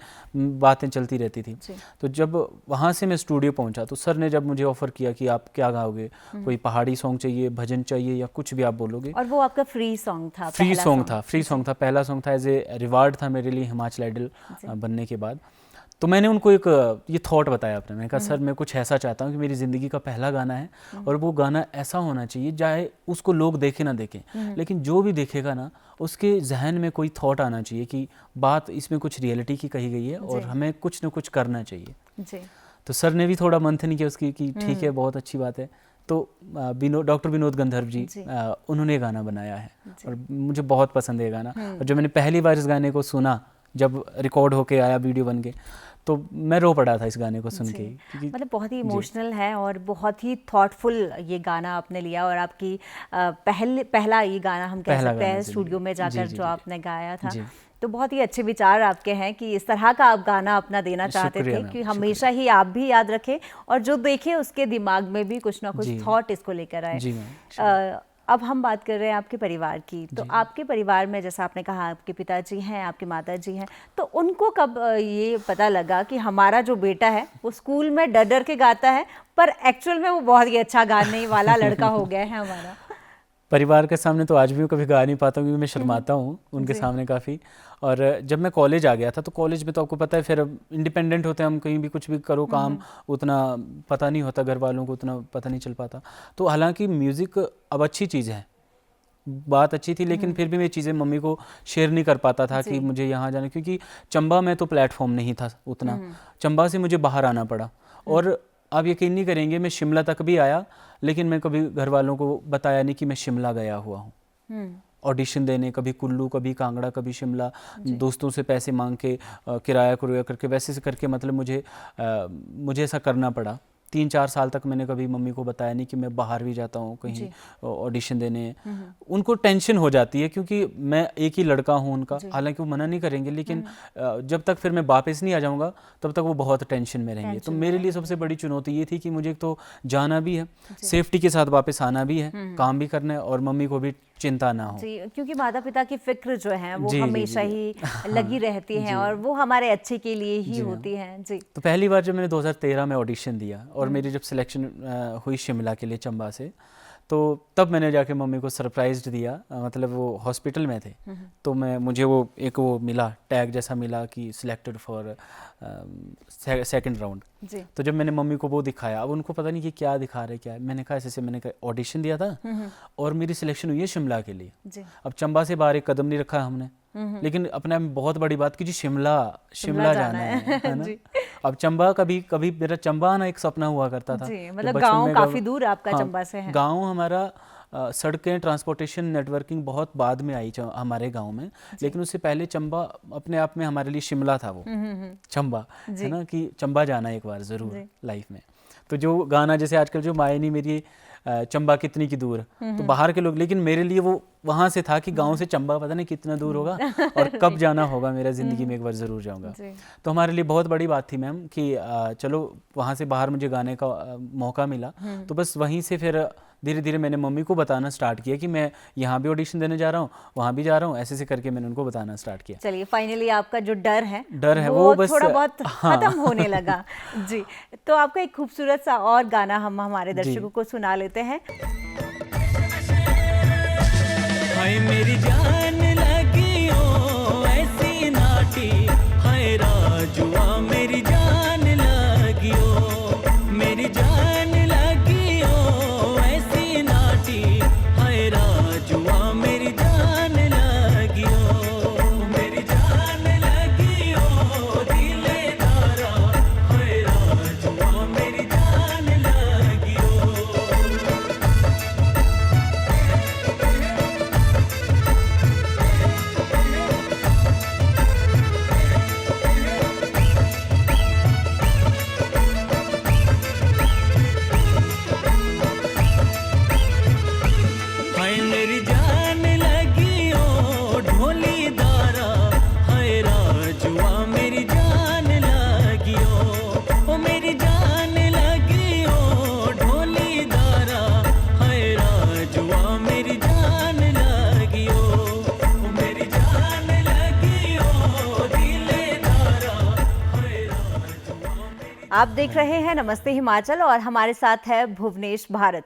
बातें चलती रहती थी। तो जब वहाँ से मैं स्टूडियो पहुँचा, तो सर ने जब मुझे ऑफ़र किया कि आप क्या गाओगे, कोई पहाड़ी सॉन्ग चाहिए, भजन चाहिए, या कुछ भी आप बोलोगे।
और वो आपका फ्री सॉन्ग था?
फ्री सॉन्ग था, पहला सॉन्ग था, एज ए रिवार्ड था मेरे लिए हिमाचल आइडल बनने के बाद। तो मैंने उनको एक ये थॉट बताया अपने, मैंने कहा सर मैं कुछ ऐसा चाहता हूँ कि मेरी ज़िंदगी का पहला गाना है और वो गाना ऐसा होना चाहिए चाहे उसको लोग देखें ना देखें, लेकिन जो भी देखेगा ना उसके जहन में कोई थॉट आना चाहिए कि बात इसमें कुछ रियलिटी की कही गई है और हमें कुछ ना कुछ करना चाहिए
जी।
तो सर ने भी थोड़ा मंथन किया उसकी कि ठीक है बहुत अच्छी बात है। तो डॉक्टर विनोद गंधर्व जी उन्होंने गाना बनाया है और मुझे बहुत पसंद है ये गाना। और जब मैंने पहली बार इस गाने को सुना, जब रिकॉर्ड होके आया वीडियो बन के, तो मैं रो पड़ा था इस गाने को सुन के,
मतलब बहुत ही इमोशनल है और बहुत ही थॉटफुल ये गाना आपने लिया। और आपकी पहला ये गाना हम कह सकते हैं स्टूडियो में जाकर जो आपने गाया था, तो बहुत ही अच्छे विचार आपके हैं कि इस तरह का आप गाना अपना देना चाहते थे कि हमेशा ही आप भी याद रखें और जो देखे उसके दिमाग में भी कुछ ना कुछ थॉट इसको लेकर आए। अब हम बात कर रहे हैं आपके परिवार की, तो आपके परिवार में जैसा आपने कहा आपके पिताजी हैं, आपकी माताजी हैं, तो उनको कब ये पता लगा कि हमारा जो बेटा है वो स्कूल में डर डर के गाता है पर एक्चुअल में वो बहुत ही अच्छा गाने वाला लड़का हो गया है हमारा?
परिवार के सामने तो आज भी मैं कभी गा नहीं पाता हूँ क्योंकि मैं शर्माता हूँ उनके सामने काफ़ी। और जब मैं कॉलेज आ गया था तो कॉलेज में तो आपको पता है फिर इंडिपेंडेंट होते हैं हम, कहीं भी कुछ भी करो काम, उतना पता नहीं होता, घर वालों को उतना पता नहीं चल पाता। तो हालांकि म्यूज़िक अब अच्छी चीज़ है, बात अच्छी थी, लेकिन फिर भी मैं चीज़ें मम्मी को शेयर नहीं कर पाता था कि मुझे यहाँ जाना, क्योंकि चंबा में तो प्लेटफॉर्म नहीं था उतना, चंबा से मुझे बाहर आना पड़ा। और आप यकीन नहीं करेंगे मैं शिमला तक भी आया लेकिन मैं कभी घर वालों को बताया नहीं कि मैं शिमला गया हुआ हूँ ऑडिशन देने, कभी कुल्लू, कभी कांगड़ा, कभी शिमला, दोस्तों से पैसे मांग के किराया करके वैसे से करके, मतलब मुझे ऐसा करना पड़ा। 3-4 साल तक मैंने कभी मम्मी को बताया नहीं कि मैं बाहर भी जाता हूँ कहीं ऑडिशन देने। उनको टेंशन हो जाती है क्योंकि मैं एक ही लड़का हूँ उनका, हालांकि वो मना नहीं करेंगे, लेकिन जब तक फिर मैं वापस नहीं आ जाऊँगा तब तक वो बहुत टेंशन में रहेंगे। तो मेरे लिए सबसे बड़ी चुनौती ये थी कि मुझे तो जाना भी है, सेफ्टी के साथ वापस आना भी है, काम भी करना है और मम्मी को भी चिंता ना हो
जी, क्योंकि माता पिता की फिक्र जो है वो हमेशा ही लगी रहती है और वो हमारे अच्छे के लिए ही होती है। जी।
तो पहली बार जब मैंने 2013 में ऑडिशन दिया और मेरी जब सिलेक्शन हुई शिमला के लिए चंबा से, तो तब मैंने जाके मम्मी को सरप्राइज दिया। मतलब वो हॉस्पिटल में थे तो मुझे वो मिला, टैग जैसा मिला कि सिलेक्टेड फॉर सेकंड राउंड। तो जब मैंने मम्मी को वो दिखाया, अब उनको पता नहीं कि क्या दिखा रहे क्या है, मैंने कहा ऐसे मैंने ऑडिशन दिया था और मेरी सिलेक्शन हुई है शिमला के लिए। अब चंबा से बाहर एक कदम नहीं रखा हमने, लेकिन अपने आप में बहुत बड़ी बात कि जी शिमला जाना है ना। अब चंबा कभी मेरा चंबा आना एक सपना हुआ करता था।
मतलब गांव काफी दूर आपका चंबा से है।
गांव हमारा सड़कें, ट्रांसपोर्टेशन, नेटवर्किंग बहुत बाद में आई हमारे गांव में, लेकिन उससे पहले चंबा अपने आप में हमारे लिए शिमला था वो चंबा, है ना, कि चंबा जाना एक बार ज़रूर लाइफ में। तो जो गाना जैसे आजकल जो मायनी मेरी चंबा कितनी की दूर, तो बाहर के लोग, लेकिन मेरे लिए वो वहाँ से था कि गांव से चंबा पता नहीं कितना दूर होगा और कब जाना होगा, मेरा ज़िंदगी में एक बार ज़रूर जाऊँगा। तो हमारे लिए बहुत बड़ी बात थी मैम कि चलो वहाँ से बाहर मुझे गाने का मौका मिला। तो बस वहीं से फिर धीरे धीरे मैंने मम्मी को बताना स्टार्ट किया कि मैं यहाँ भी ऑडिशन देने जा रहा हूँ, वहाँ भी जा रहा हूँ, ऐसे करके मैंने उनको बताना स्टार्ट किया।
चलिए फाइनली आपका जो डर है
वो बस
थोड़ा बहुत खत्म होने लगा। जी, तो आपका एक खूबसूरत सा और गाना हम हमारे दर्शकों को सुना लेते हैं।
हाय मेरी जान लगी ओ ऐसी नाटी, हाय राजुआ मेरी जान लगी ओ, मेरी जान लगी ओ ऐसी नाटी, हाय राजुआ मेरी जान लगी ओ, मेरी जान लगी ओ दिलेदारा, हाय राजुआ मेरी जान लगी ओ। हाय मेरी जान लगी ओ ढोली दारा, हाय राजुआ मेरी जान लगी ओ मेरी जान लगी ओ ढोली दारा, हाय राजुआ मेरी जान लगी ओ मेरी जान लगी ओ दिलेदारा, हाय राजुआ।
आप देख रहे हैं नमस्ते हिमाचल और हमारे साथ है भुवनेश भारत।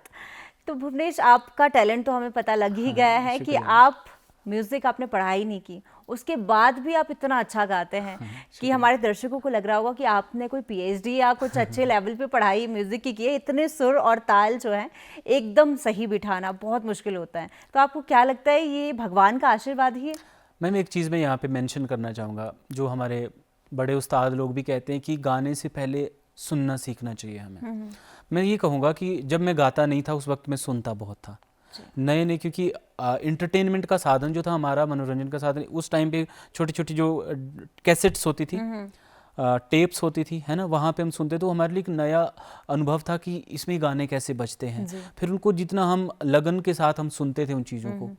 तो भुवनेश, आपका टैलेंट तो हमें पता लग ही गया है कि आप म्यूज़िक आपने पढ़ाई नहीं की उसके बाद भी आप इतना अच्छा गाते हैं कि हमारे दर्शकों को लग रहा होगा कि आपने कोई पीएचडी या कुछ अच्छे लेवल पे पढ़ाई म्यूजिक की है। इतने सुर और ताल जो है एकदम सही बिठाना बहुत मुश्किल होता है। तो आपको क्या लगता है ये भगवान का आशीर्वाद ही है?
मैम एक चीज़ मैं यहाँ पे मेंशन करना चाहूँगा, जो हमारे बड़े उस्ताद लोग भी कहते हैं कि गाने से पहले सुनना सीखना चाहिए हमें। मैं ये कहूँगा कि जब मैं गाता नहीं था उस वक्त मैं सुनता बहुत था, नए नए, क्योंकि इंटरटेनमेंट का साधन जो था हमारा, मनोरंजन का साधन उस टाइम पे छोटी छोटी जो कैसेट्स होती थी, टेप्स होती थी, है ना, वहाँ पे हम सुनते तो हमारे लिए एक नया अनुभव था कि इसमें गाने कैसे बजते हैं। फिर उनको जितना हम लगन के साथ हम सुनते थे उन चीज़ों को,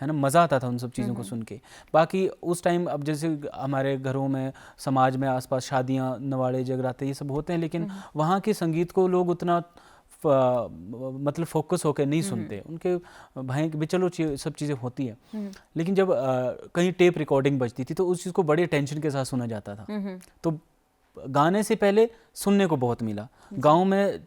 है ना, मज़ा आता था उन सब चीज़ों को सुन के। बाकी उस टाइम अब जैसे हमारे घरों में, समाज में आसपास शादियाँ, नवाड़े, जगराते ये सब होते हैं, लेकिन वहाँ के संगीत को लोग उतना मतलब फोकस होकर नहीं सुनते। उनके भाई भी चलो सब चीज़ें होती है, लेकिन जब कहीं टेप रिकॉर्डिंग बजती थी तो उस चीज़ को बड़े अटेंशन के साथ सुना जाता था। तो गाने से पहले सुनने को बहुत मिला। गांव में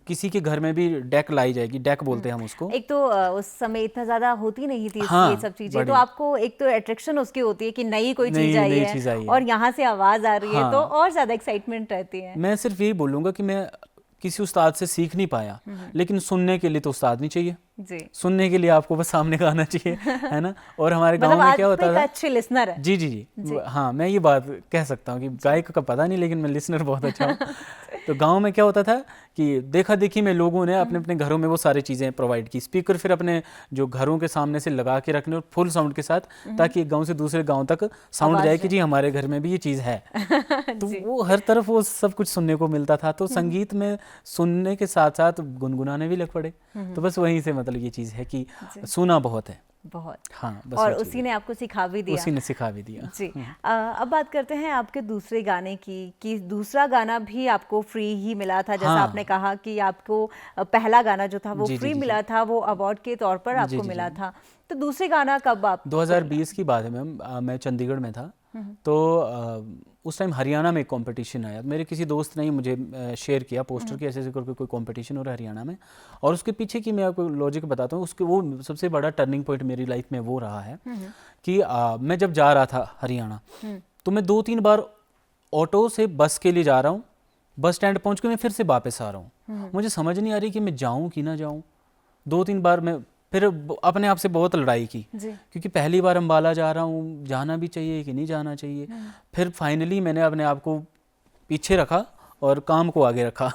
किसी के घर में भी डेक लाई जाएगी, डेक बोलते हैं हम उसको।
एक तो उस समय इतना ज्यादा होती नहीं थी
हाँ,
ये सब चीजें, तो आपको एक तो अट्रैक्शन उसकी होती है कि नई कोई चीज आई है और यहाँ से आवाज आ रही है, तो और ज्यादा एक्साइटमेंट रहती है।
मैं सिर्फ यही बोलूंगा कि मैं किसी उस्ताद से सीख नहीं पाया, लेकिन सुनने के लिए तो उस्ताद नहीं चाहिए
जी।
सुनने के लिए आपको बस सामने का आना चाहिए, है ना। और हमारे गांव में क्या होता था,
अच्छे लिसनर है।
जी। हाँ, मैं ये बात कह सकता हूँ कि गायक का पता नहीं, लेकिन मैं लिसनर बहुत अच्छा हूँ। तो गांव में क्या होता था कि देखा देखी में लोगों ने अपने अपने घरों में वो सारी चीज़ें प्रोवाइड की, स्पीकर फिर अपने जो घरों के सामने से लगा के रखने और फुल साउंड के साथ, ताकि एक गांव से दूसरे गांव तक साउंड जाए कि जी हमारे घर में भी ये चीज़ है। तो वो हर तरफ वो सब कुछ सुनने को मिलता था। तो संगीत में सुनने के साथ साथ गुनगुनाने भी लग पड़े। तो बस वहीं से मतलब ये चीज़ है कि सुना बहुत है,
बहुत।
हाँ, बस
और उसी ने आपको सिखा भी दिया।
उसी ने सिखा भी दिया
जी। अब बात करते हैं आपके दूसरे गाने की, कि दूसरा गाना भी आपको फ्री ही मिला था, जैसा आपने कहा कि आपको पहला गाना जो था वो फ्री मिला था, वो अवार्ड के तौर पर आपको मिला था। तो दूसरे गाना कब आप?
2020 की बात है मैम। मैं चंडीगढ़ में था, तो उस टाइम हरियाणा में एक कंपटीशन आया। मेरे किसी दोस्त ने मुझे शेयर किया पोस्टर की, ऐसे करके कोई कंपटीशन हो रहा है हरियाणा में। और उसके पीछे की मैं आपको लॉजिक बताता हूँ। उसके वो सबसे बड़ा टर्निंग पॉइंट मेरी लाइफ में वो रहा है कि मैं जब जा रहा था हरियाणा, तो मैं 2-3 बार ऑटो से बस के लिए जा रहा हूँ, बस स्टैंड पहुँच के मैं फिर से वापस आ रहा हूँ। मुझे समझ नहीं आ रही कि मैं जाऊँ कि ना जाऊँ। 2-3 बार मैं फिर अपने आप से बहुत लड़ाई की, क्योंकि पहली बार अम्बाला जा रहा हूँ, जाना भी चाहिए कि नहीं जाना चाहिए। फिर फाइनली मैंने अपने आप को पीछे रखा और काम को आगे रखा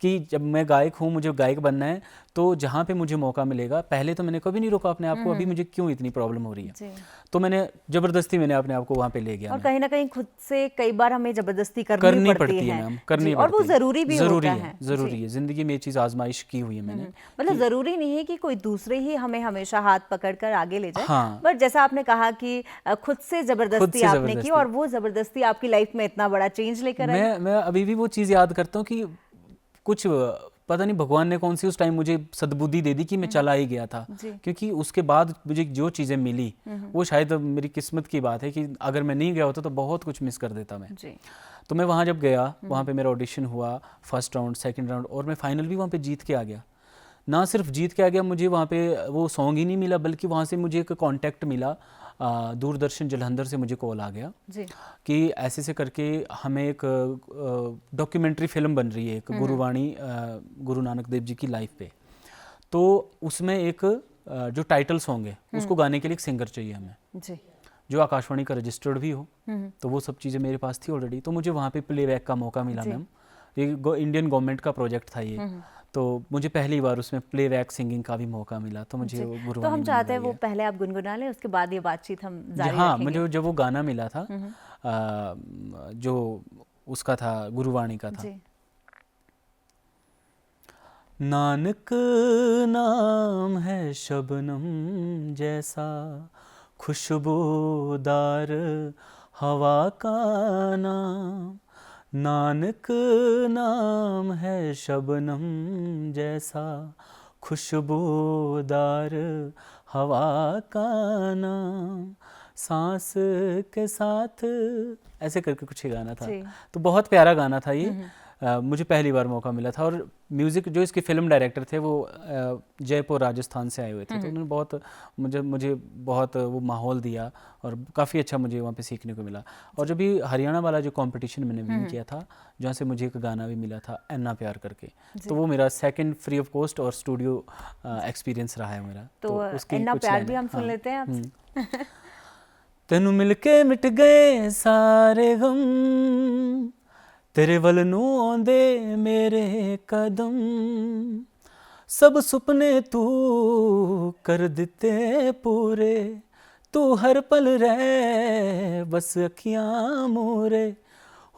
कि जब मैं गायक हूँ, मुझे गायक बनना है, तो जहाँ पे मुझे मौका मिलेगा। पहले तो मैंने कभी नहीं रोका अपने आप को, अभी मुझे क्यों इतनी प्रॉब्लम हो रही है, तो मैंने जबरदस्ती मैंने अपने आप को वहाँ पे ले गया।
और कहीं ना कहीं खुद से कई बार हमें जबरदस्ती करनी पड़ती है मैम, करनी और वो जरूरी भी होता है।
जरूरी है, जिंदगी में ये चीज़ आजमाइश की हुई है मैंने।
मतलब जरूरी नहीं है कि कोई दूसरे ही हमें हमेशा हाथ पकड़कर आगे ले जाए, बट जैसा आपने कहा कि खुद से जबरदस्ती आपने की और वो जबरदस्ती आपकी लाइफ में इतना बड़ा चेंज लेकर आई।
मैं अभी भी वो चीज़ याद करता हूँ कि कुछ पता नहीं भगवान ने कौन सी उस टाइम मुझे सद्बुद्धि दे दी कि मैं चला ही गया था, क्योंकि उसके बाद मुझे जो चीज़ें मिली वो शायद मेरी किस्मत की बात है कि अगर मैं नहीं गया होता तो बहुत कुछ मिस कर देता मैं। तो मैं वहाँ जब गया, वहाँ पे मेरा ऑडिशन हुआ, फर्स्ट राउंड, सेकंड राउंड, और मैं फाइनल भी वहाँ पे जीत के आ गया। ना सिर्फ जीत के आ गया, मुझे वहाँ पे वो सॉन्ग ही नहीं मिला, बल्कि वहाँ से मुझे एक कॉन्टैक्ट मिला, दूरदर्शन जलंधर से मुझे कॉल आ गया कि ऐसे से करके हमें एक डॉक्यूमेंट्री फिल्म बन रही है, एक गुरुवाणी, गुरु नानक देव जी की लाइफ पे। तो उसमें एक जो टाइटल सॉन्ग है उसको गाने के लिए एक सिंगर चाहिए हमें, जो आकाशवाणी का रजिस्टर्ड भी हो। तो वो सब चीज़ें मेरे पास थी ऑलरेडी। तो मुझे वहाँ पे प्लेबैक का मौका मिला मैम। ये इंडियन गवर्नमेंट का प्रोजेक्ट था ये, तो मुझे पहली बार उसमें प्लेबैक सिंगिंग का भी मौका मिला। तो मुझे वो गुरुवाणी,
तो हम चाहते हैं वो पहले आप गुनगुना लें, उसके बाद ये बातचीत हम जारी रखेंगे।
हाँ, मुझे जब वो गाना मिला था जो उसका था, गुरुवाणी का था, नानक नाम है शबनम जैसा, खुशबूदार हवा का नाम, नानक नाम है शबनम जैसा, खुशबूदार हवा का नाम, सांस के साथ, ऐसे करके कुछ ही गाना था। तो बहुत प्यारा गाना था ये। मुझे पहली बार मौका मिला था। और म्यूज़िक जो इसके फिल्म डायरेक्टर थे वो जयपुर राजस्थान से आए हुए थे, तो उन्होंने बहुत मुझे बहुत वो माहौल दिया और काफ़ी अच्छा मुझे वहाँ पे सीखने को मिला। और जब भी हरियाणा वाला जो कंपटीशन मैंने विन किया था, जहाँ से मुझे एक गाना भी मिला था अन्ना प्यार करके, तो वो मेरा सेकंड फ्री ऑफ कॉस्ट और स्टूडियो एक्सपीरियंस रहा है मेरा।
तो
उसकी
अन्ना
कुछ
प्यार
लाइनें,
भी हम सुन
हाँ।
लेते हैं आपसे।
तेनू मिलके मिट गए सारे गम, तेरे वल नू आंदे मेरे कदम, सब सुपने तू कर दिते पूरे, तू हर पल रह बस अखियां मोरे,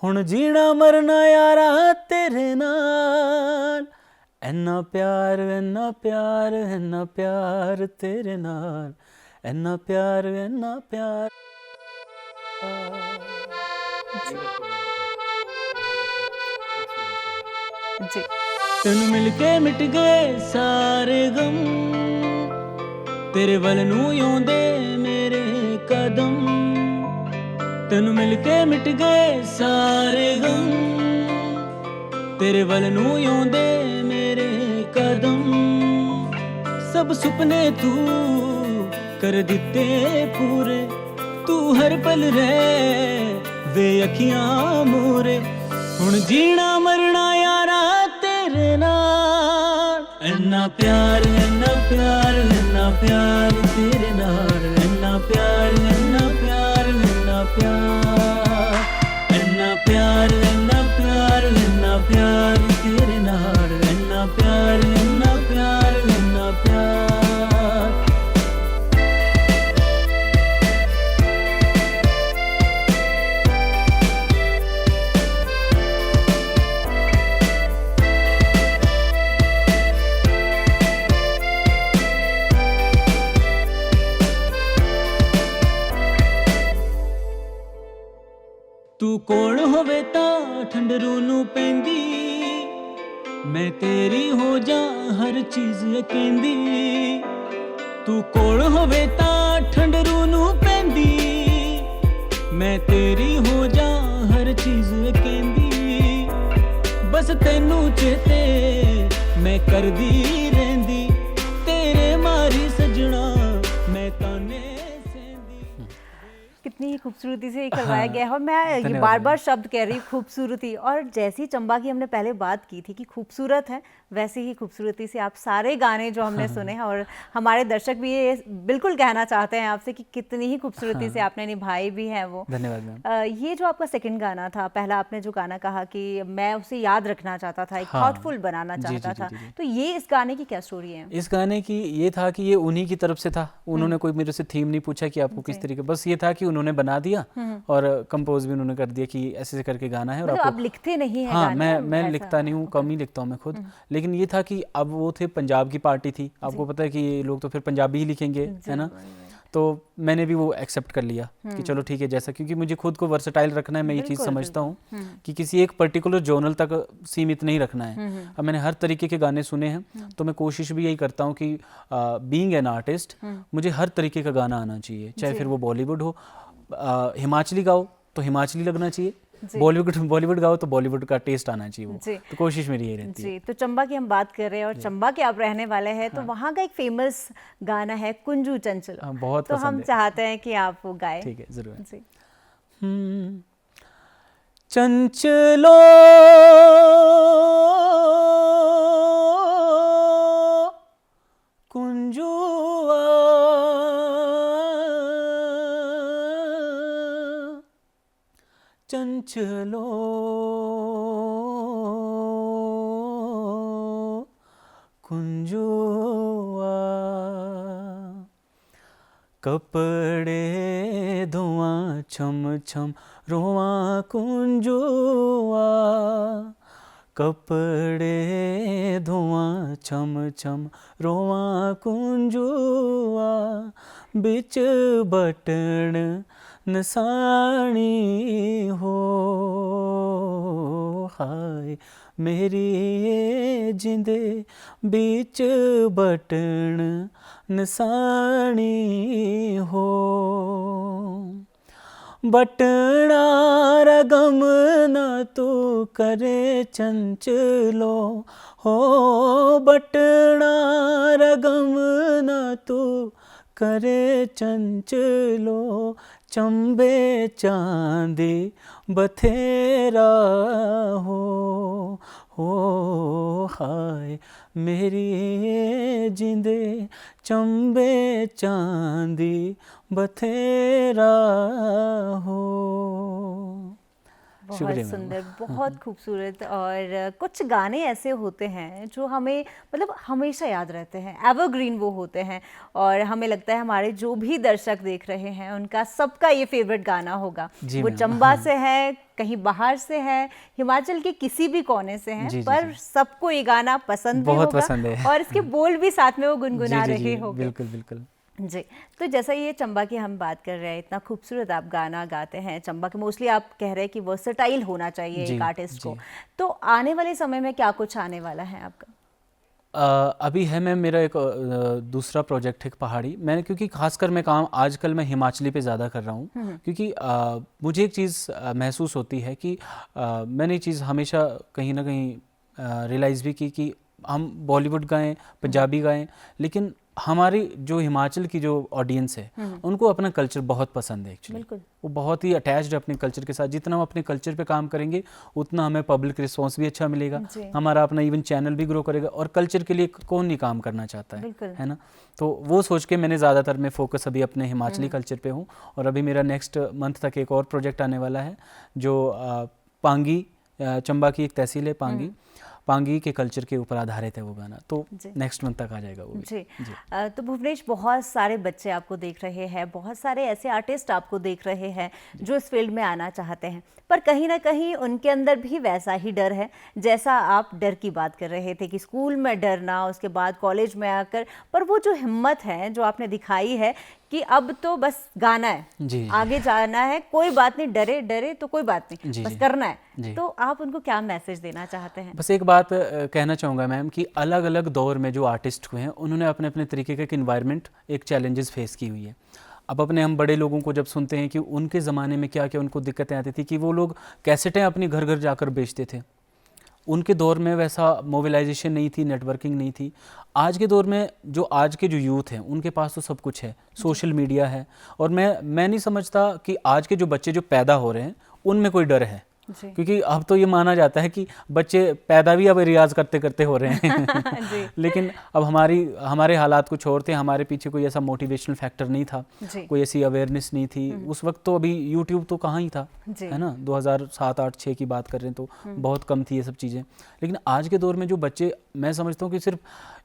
हुण जीना मरना यारा तेरे नाल, ऐना प्यार ऐना प्यार ऐना प्यार तेरे नाल, ऐना प्यार ऐना प्यार।
जी
तेन मिलके मिट गए सारे गम, तेरे वल नू आंदे मेरे कदम, तेन मिलके मिट गए सारे गम, तेरे वल नू आंदे मेरे कदम, सब सुपने तू कर दिते पूरे, तू हर पल रह वे अखियां मोरे, हुण जीना मरना यारा तेरे नाल, ऐना प्यार ऐना प्यार ऐना प्यार तेरे नाल, ऐना प्यार ऐना प्यार ऐना प्यार, ऐना प्यार ऐना प्यार ऐना प्यार तेरे नाल, ऐना प्यार ऐना प्यार ऐना प्यार। तू कोल होवे तां ठंडरू नू पैंदी, मैं तेरी हो जा हर चीज कहंदी, तू कोल होवे तां ठंडरू नू पैंदी, मैं तेरी हो जा हर चीज कहंदी, बस तैनू चेते मैं करदी रहिंदी, तेरे मारी सजना मैं ताने सेंदी।
कितनी ही खूबसूरती से ये करवाया
हाँ,
गया है। और मैं ये
धन्यवाद
बार
मैम।
बार शब्द कह रही हूँ खूबसूरती, और जैसी चंबा की हमने पहले बात की थी कि खूबसूरत है, वैसी ही खूबसूरती से आप सारे गाने जो हमने सुने हैं, और हमारे दर्शक भी ये बिल्कुल कहना चाहते हैं आपसे कि कितनी ही खूबसूरती से आपने निभाई भी है वो।
धन्यवाद मैम।
ये जो आपका सेकंड गाना था, पहला आपने जो गाना कहा कि मैं उसे याद रखना चाहता था, एक
हाँ।
थॉटफुल बनाना
जी,
चाहता
जी,
था,
जी, जी।
तो ये इस गाने की क्या स्टोरी है?
इस गाने की ये था कि ये उन्हीं की तरफ से था, उन्होंने कोई मेरे से थीम नहीं पूछा कि आपको किस तरीके, बस ये था कि उन्होंने बना दिया और कंपोज भी उन्होंने कर दिया कि ऐसे ऐसे करके गाना है। और
मतलब
आपको
आप लिखते नहीं हैं
हाँ,
गाने?
मैं
ऐसा?
लिखता नहीं हूँ, कम ही लिखता हूँ मैं खुद। लेकिन ये था कि अब वो थे, पंजाब की पार्टी थी, आपको पता है कि ये लोग तो फिर पंजाबी ही लिखेंगे, है ना, तो मैंने भी वो एक्सेप्ट कर लिया कि चलो ठीक है, जैसा, क्योंकि मुझे खुद को वर्सेटाइल रखना है, मैं ये चीज़
बिल्कुल,
समझता हूँ कि किसी एक पर्टिकुलर जोनल तक सीमित नहीं रखना है। अब मैंने हर तरीके के गाने सुने हैं, तो मैं कोशिश भी यही करता हूँ कि बीइंग एन आर्टिस्ट मुझे हर तरीके का गाना आना चाहिए, चाहे फिर वो बॉलीवुड हो, हिमाचली गाओ तो हिमाचली लगना चाहिए, बॉलीवुड गाओ तो बॉलीवुड का टेस्ट आना चाहिए वो, तो कोशिश मेरी ये रहती है।
जी, तो चंबा की हम बात कर रहे हैं और चंबा के आप रहने वाले हैं, तो वहाँ का एक फेमस गाना है कुंजू चंचल,
हाँ, बहुत
तो
पसंद
हम
है।
चाहते हैं कि आप वो गाएं।
ठीक है, ज़रूर।
जी
चंचलो कुंजुआ, चंचलो कुंजुआ, कपड़े धुआं छम छम रोआ कुंजुआ, कपड़े धुआं छम छम रोआ कुंजुआ, बिच बटन नसानी हो, हाय मेरी जिंदे बिच बटन नसानी हो, बटना रगम न तू करे चंचलो हो, बटना रगम न तू करे चंचलो, चंबे चांदी बथेरा हो हाय मेरी जिंदे चंबे चांदी बथेरा हो।
बहुत
शुक्रिया मैम।
सुंदर, बहुत खूबसूरत। और कुछ गाने ऐसे होते हैं जो हमें मतलब हमेशा याद रहते हैं, एवरग्रीन वो होते हैं, और हमें लगता है हमारे जो भी दर्शक देख रहे हैं उनका सबका ये फेवरेट गाना होगा।
जी
वो
मैम,
चंबा
हाँ।
से है, कहीं बाहर से है, हिमाचल के किसी भी कोने से है,
जी, जी,
पर
जी।
सबको ये गाना पसंद भी
बहुत
होगा
पसंद है।
और इसके बोल भी साथ में वो
जी
गुनगुना
जी
रहे
जी,
होंगे।
बिल्कुल बिल्कुल।
जी, तो जैसा ये चंबा की हम बात कर रहे हैं, इतना खूबसूरत आप गाना गाते हैं चंबा के, मोस्टली आप कह रहे हैं कि वर्सेटाइल होना चाहिए
जी
एक आर्टिस्ट को,
जी।
तो आने वाले समय में क्या कुछ आने वाला है आपका?
अभी है मैम मेरा एक दूसरा प्रोजेक्ट है पहाड़ी। मैंने क्योंकि खासकर मैं काम आजकल मैं हिमाचली पे ज़्यादा कर रहा हूँ, क्योंकि मुझे एक चीज़ महसूस होती है कि मैंने ये चीज़ हमेशा कहीं ना कहीं रियलाइज़ भी की कि हम बॉलीवुड गाएं, पंजाबी गाएं, लेकिन हमारी जो हिमाचल की जो ऑडियंस है उनको अपना कल्चर बहुत पसंद है एक्चुअली।
बिल्कुल।
वो बहुत ही अटैच्ड है अपने कल्चर के साथ। जितना हम अपने कल्चर पे काम करेंगे उतना हमें पब्लिक रिस्पॉन्स भी अच्छा मिलेगा,
जी।
हमारा अपना इवन चैनल भी ग्रो करेगा, और कल्चर के लिए कौन नहीं काम करना चाहता
बिल्कुल।
है ना। तो वो सोच के मैंने ज़्यादातर मैं फोकस अभी अपने हिमाचली कल्चर पे हूँ, और अभी मेरा नेक्स्ट मंथ तक एक और प्रोजेक्ट आने वाला है जो पांगी, चंबा की एक तहसील है पांगी, पांगी के कल्चर के ऊपर आधारित है वो गाना, तो
जी।
नेक्स्ट मंथ तक आ जाएगा वो भी।
जी,
जी।
तो भुवनेश, बहुत सारे बच्चे आपको देख रहे हैं, बहुत सारे ऐसे आर्टिस्ट आपको देख रहे हैं जो इस फील्ड में आना चाहते हैं, पर कहीं ना कहीं उनके अंदर भी वैसा ही डर है जैसा आप डर की बात कर रहे थे कि स्कूल में डरना, उसके बाद कॉलेज में आकर, पर वो जो हिम्मत है जो आपने दिखाई है कि अब तो बस गाना है,
जी।
आगे जाना है, कोई बात नहीं, डरे डरे तो कोई बात नहीं,
जी,
बस
जी।
करना है।
जी।
तो आप उनको क्या मैसेज देना चाहते हैं?
बस एक बात कहना चाहूँगा मैम कि अलग अलग दौर में जो आर्टिस्ट हुए हैं उन्होंने अपने अपने तरीके का एक इन्वायरमेंट, एक चैलेंजेस फेस की हुई है। अब अपने हम बड़े लोगों को जब सुनते हैं कि उनके ज़माने में क्या क्या उनको दिक्कतें आती थी, कि वो लोग कैसेटें अपनी घर घर जाकर बेचते थे। उनके दौर में वैसा मोबिलाइजेशन नहीं थी, नेटवर्किंग नहीं थी। आज के दौर में जो आज के जो यूथ हैं उनके पास तो सब कुछ है, सोशल मीडिया है, और मैं नहीं समझता कि आज के जो बच्चे जो पैदा हो रहे हैं उनमें कोई डर है,
जी।
क्योंकि अब तो ये माना जाता है कि बच्चे पैदा भी अब रियाज करते करते हो रहे हैं
जी।
लेकिन अब हमारे हालात कुछ और थे, हमारे पीछे कोई ऐसा मोटिवेशनल फैक्टर नहीं था,
जी।
कोई ऐसी अवेयरनेस नहीं थी उस वक्त। तो अभी यूट्यूब तो कहाँ ही था,
जी।
है ना, 2007, 8, 6 की बात कर रहे हैं, तो बहुत कम थी ये सब चीज़ें। लेकिन आज के दौर में जो बच्चे, मैं समझता हूँ कि सिर्फ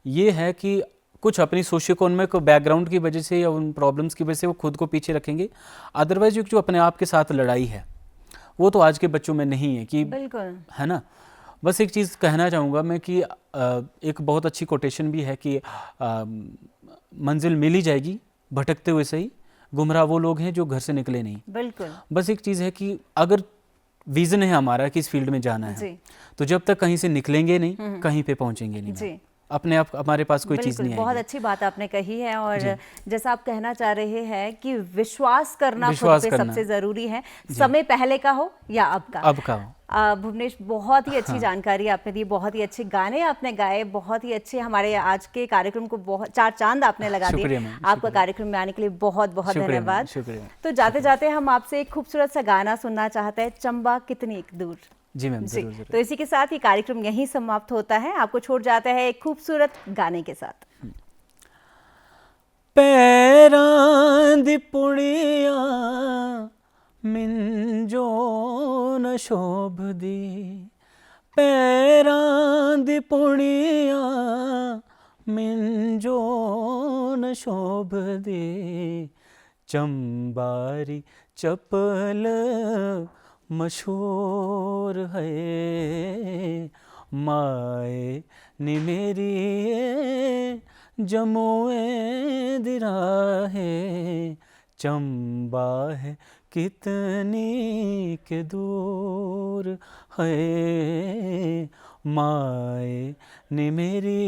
ये है कि कुछ अपनी सोशियो इकोनॉमिक बैकग्राउंड की वजह से या उन प्रॉब्लम्स की वजह से वो खुद को पीछे रखेंगे, अदरवाइज जो अपने आप के साथ लड़ाई है वो तो आज के बच्चों में नहीं है, कि
बिल्कुल,
है ना। बस एक चीज़ कहना चाहूँगा मैं कि एक बहुत अच्छी कोटेशन भी है कि मंजिल मिल ही जाएगी भटकते हुए सही, गुमराह वो लोग हैं जो घर से निकले नहीं।
बिल्कुल।
बस एक चीज़ है कि अगर विज़न है हमारा कि इस फील्ड में जाना है,
जी।
तो जब तक कहीं से निकलेंगे नहीं कहीं पे पहुँचेंगे नहीं।
जी।
अपने आप हमारे पास कोई चीज़
बिल्कुल,
नहीं
बहुत
आएगी।
अच्छी बात आपने कही है। और
जी।
जैसा आप कहना चाह रहे हैं कि विश्वास करना खुद
विश्वास
पे
करना।
सबसे ज़रूरी है, समय पहले का हो या अब का।
अब का हो।
भुवनेश, बहुत ही अच्छी जानकारी आपने दी, बहुत ही अच्छे गाने आपने गाए, बहुत ही अच्छे हमारे आज के कार्यक्रम को बहुत 4 चांद आपने लगा दिए।
शुक्रिया मैम,
आपका कार्यक्रम में आने के लिए बहुत बहुत
शुक्रिया मैम,
धन्यवाद।
शुक्रिया।
तो जाते जाते हम आपसे एक खूबसूरत सा गाना सुनना चाहते हैं, चंबा कितनी एक दूर।
जी मैम,
जी,
ज़रूर ज़रूर।
तो इसी के साथ ये कार्यक्रम यहीं समाप्त होता है। आपको छोड़ जाता है एक खूबसूरत गाने के साथ।
पैरां दी पुड़िया मिंजो न शोभदी, पैरां दी पुड़िया मिंजो न शोभदी, चंबारी चपल मशहूर है, माए नी मेरी जमुए दिराहे, चंबा है कितनी के दूर है, माए नी मेरी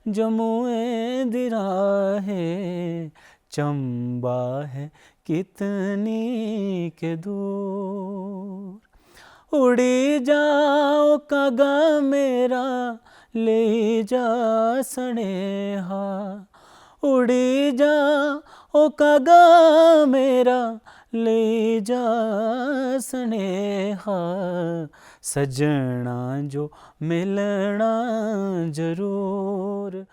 जमुए दिराहे, चंबा है कितनी के दूर। उड़ी जाओ कागा मेरा ले जा सनेहा, उड़ी जा ओ कागा मेरा ले जा सनेहा, सजना जो मिलना जरूर।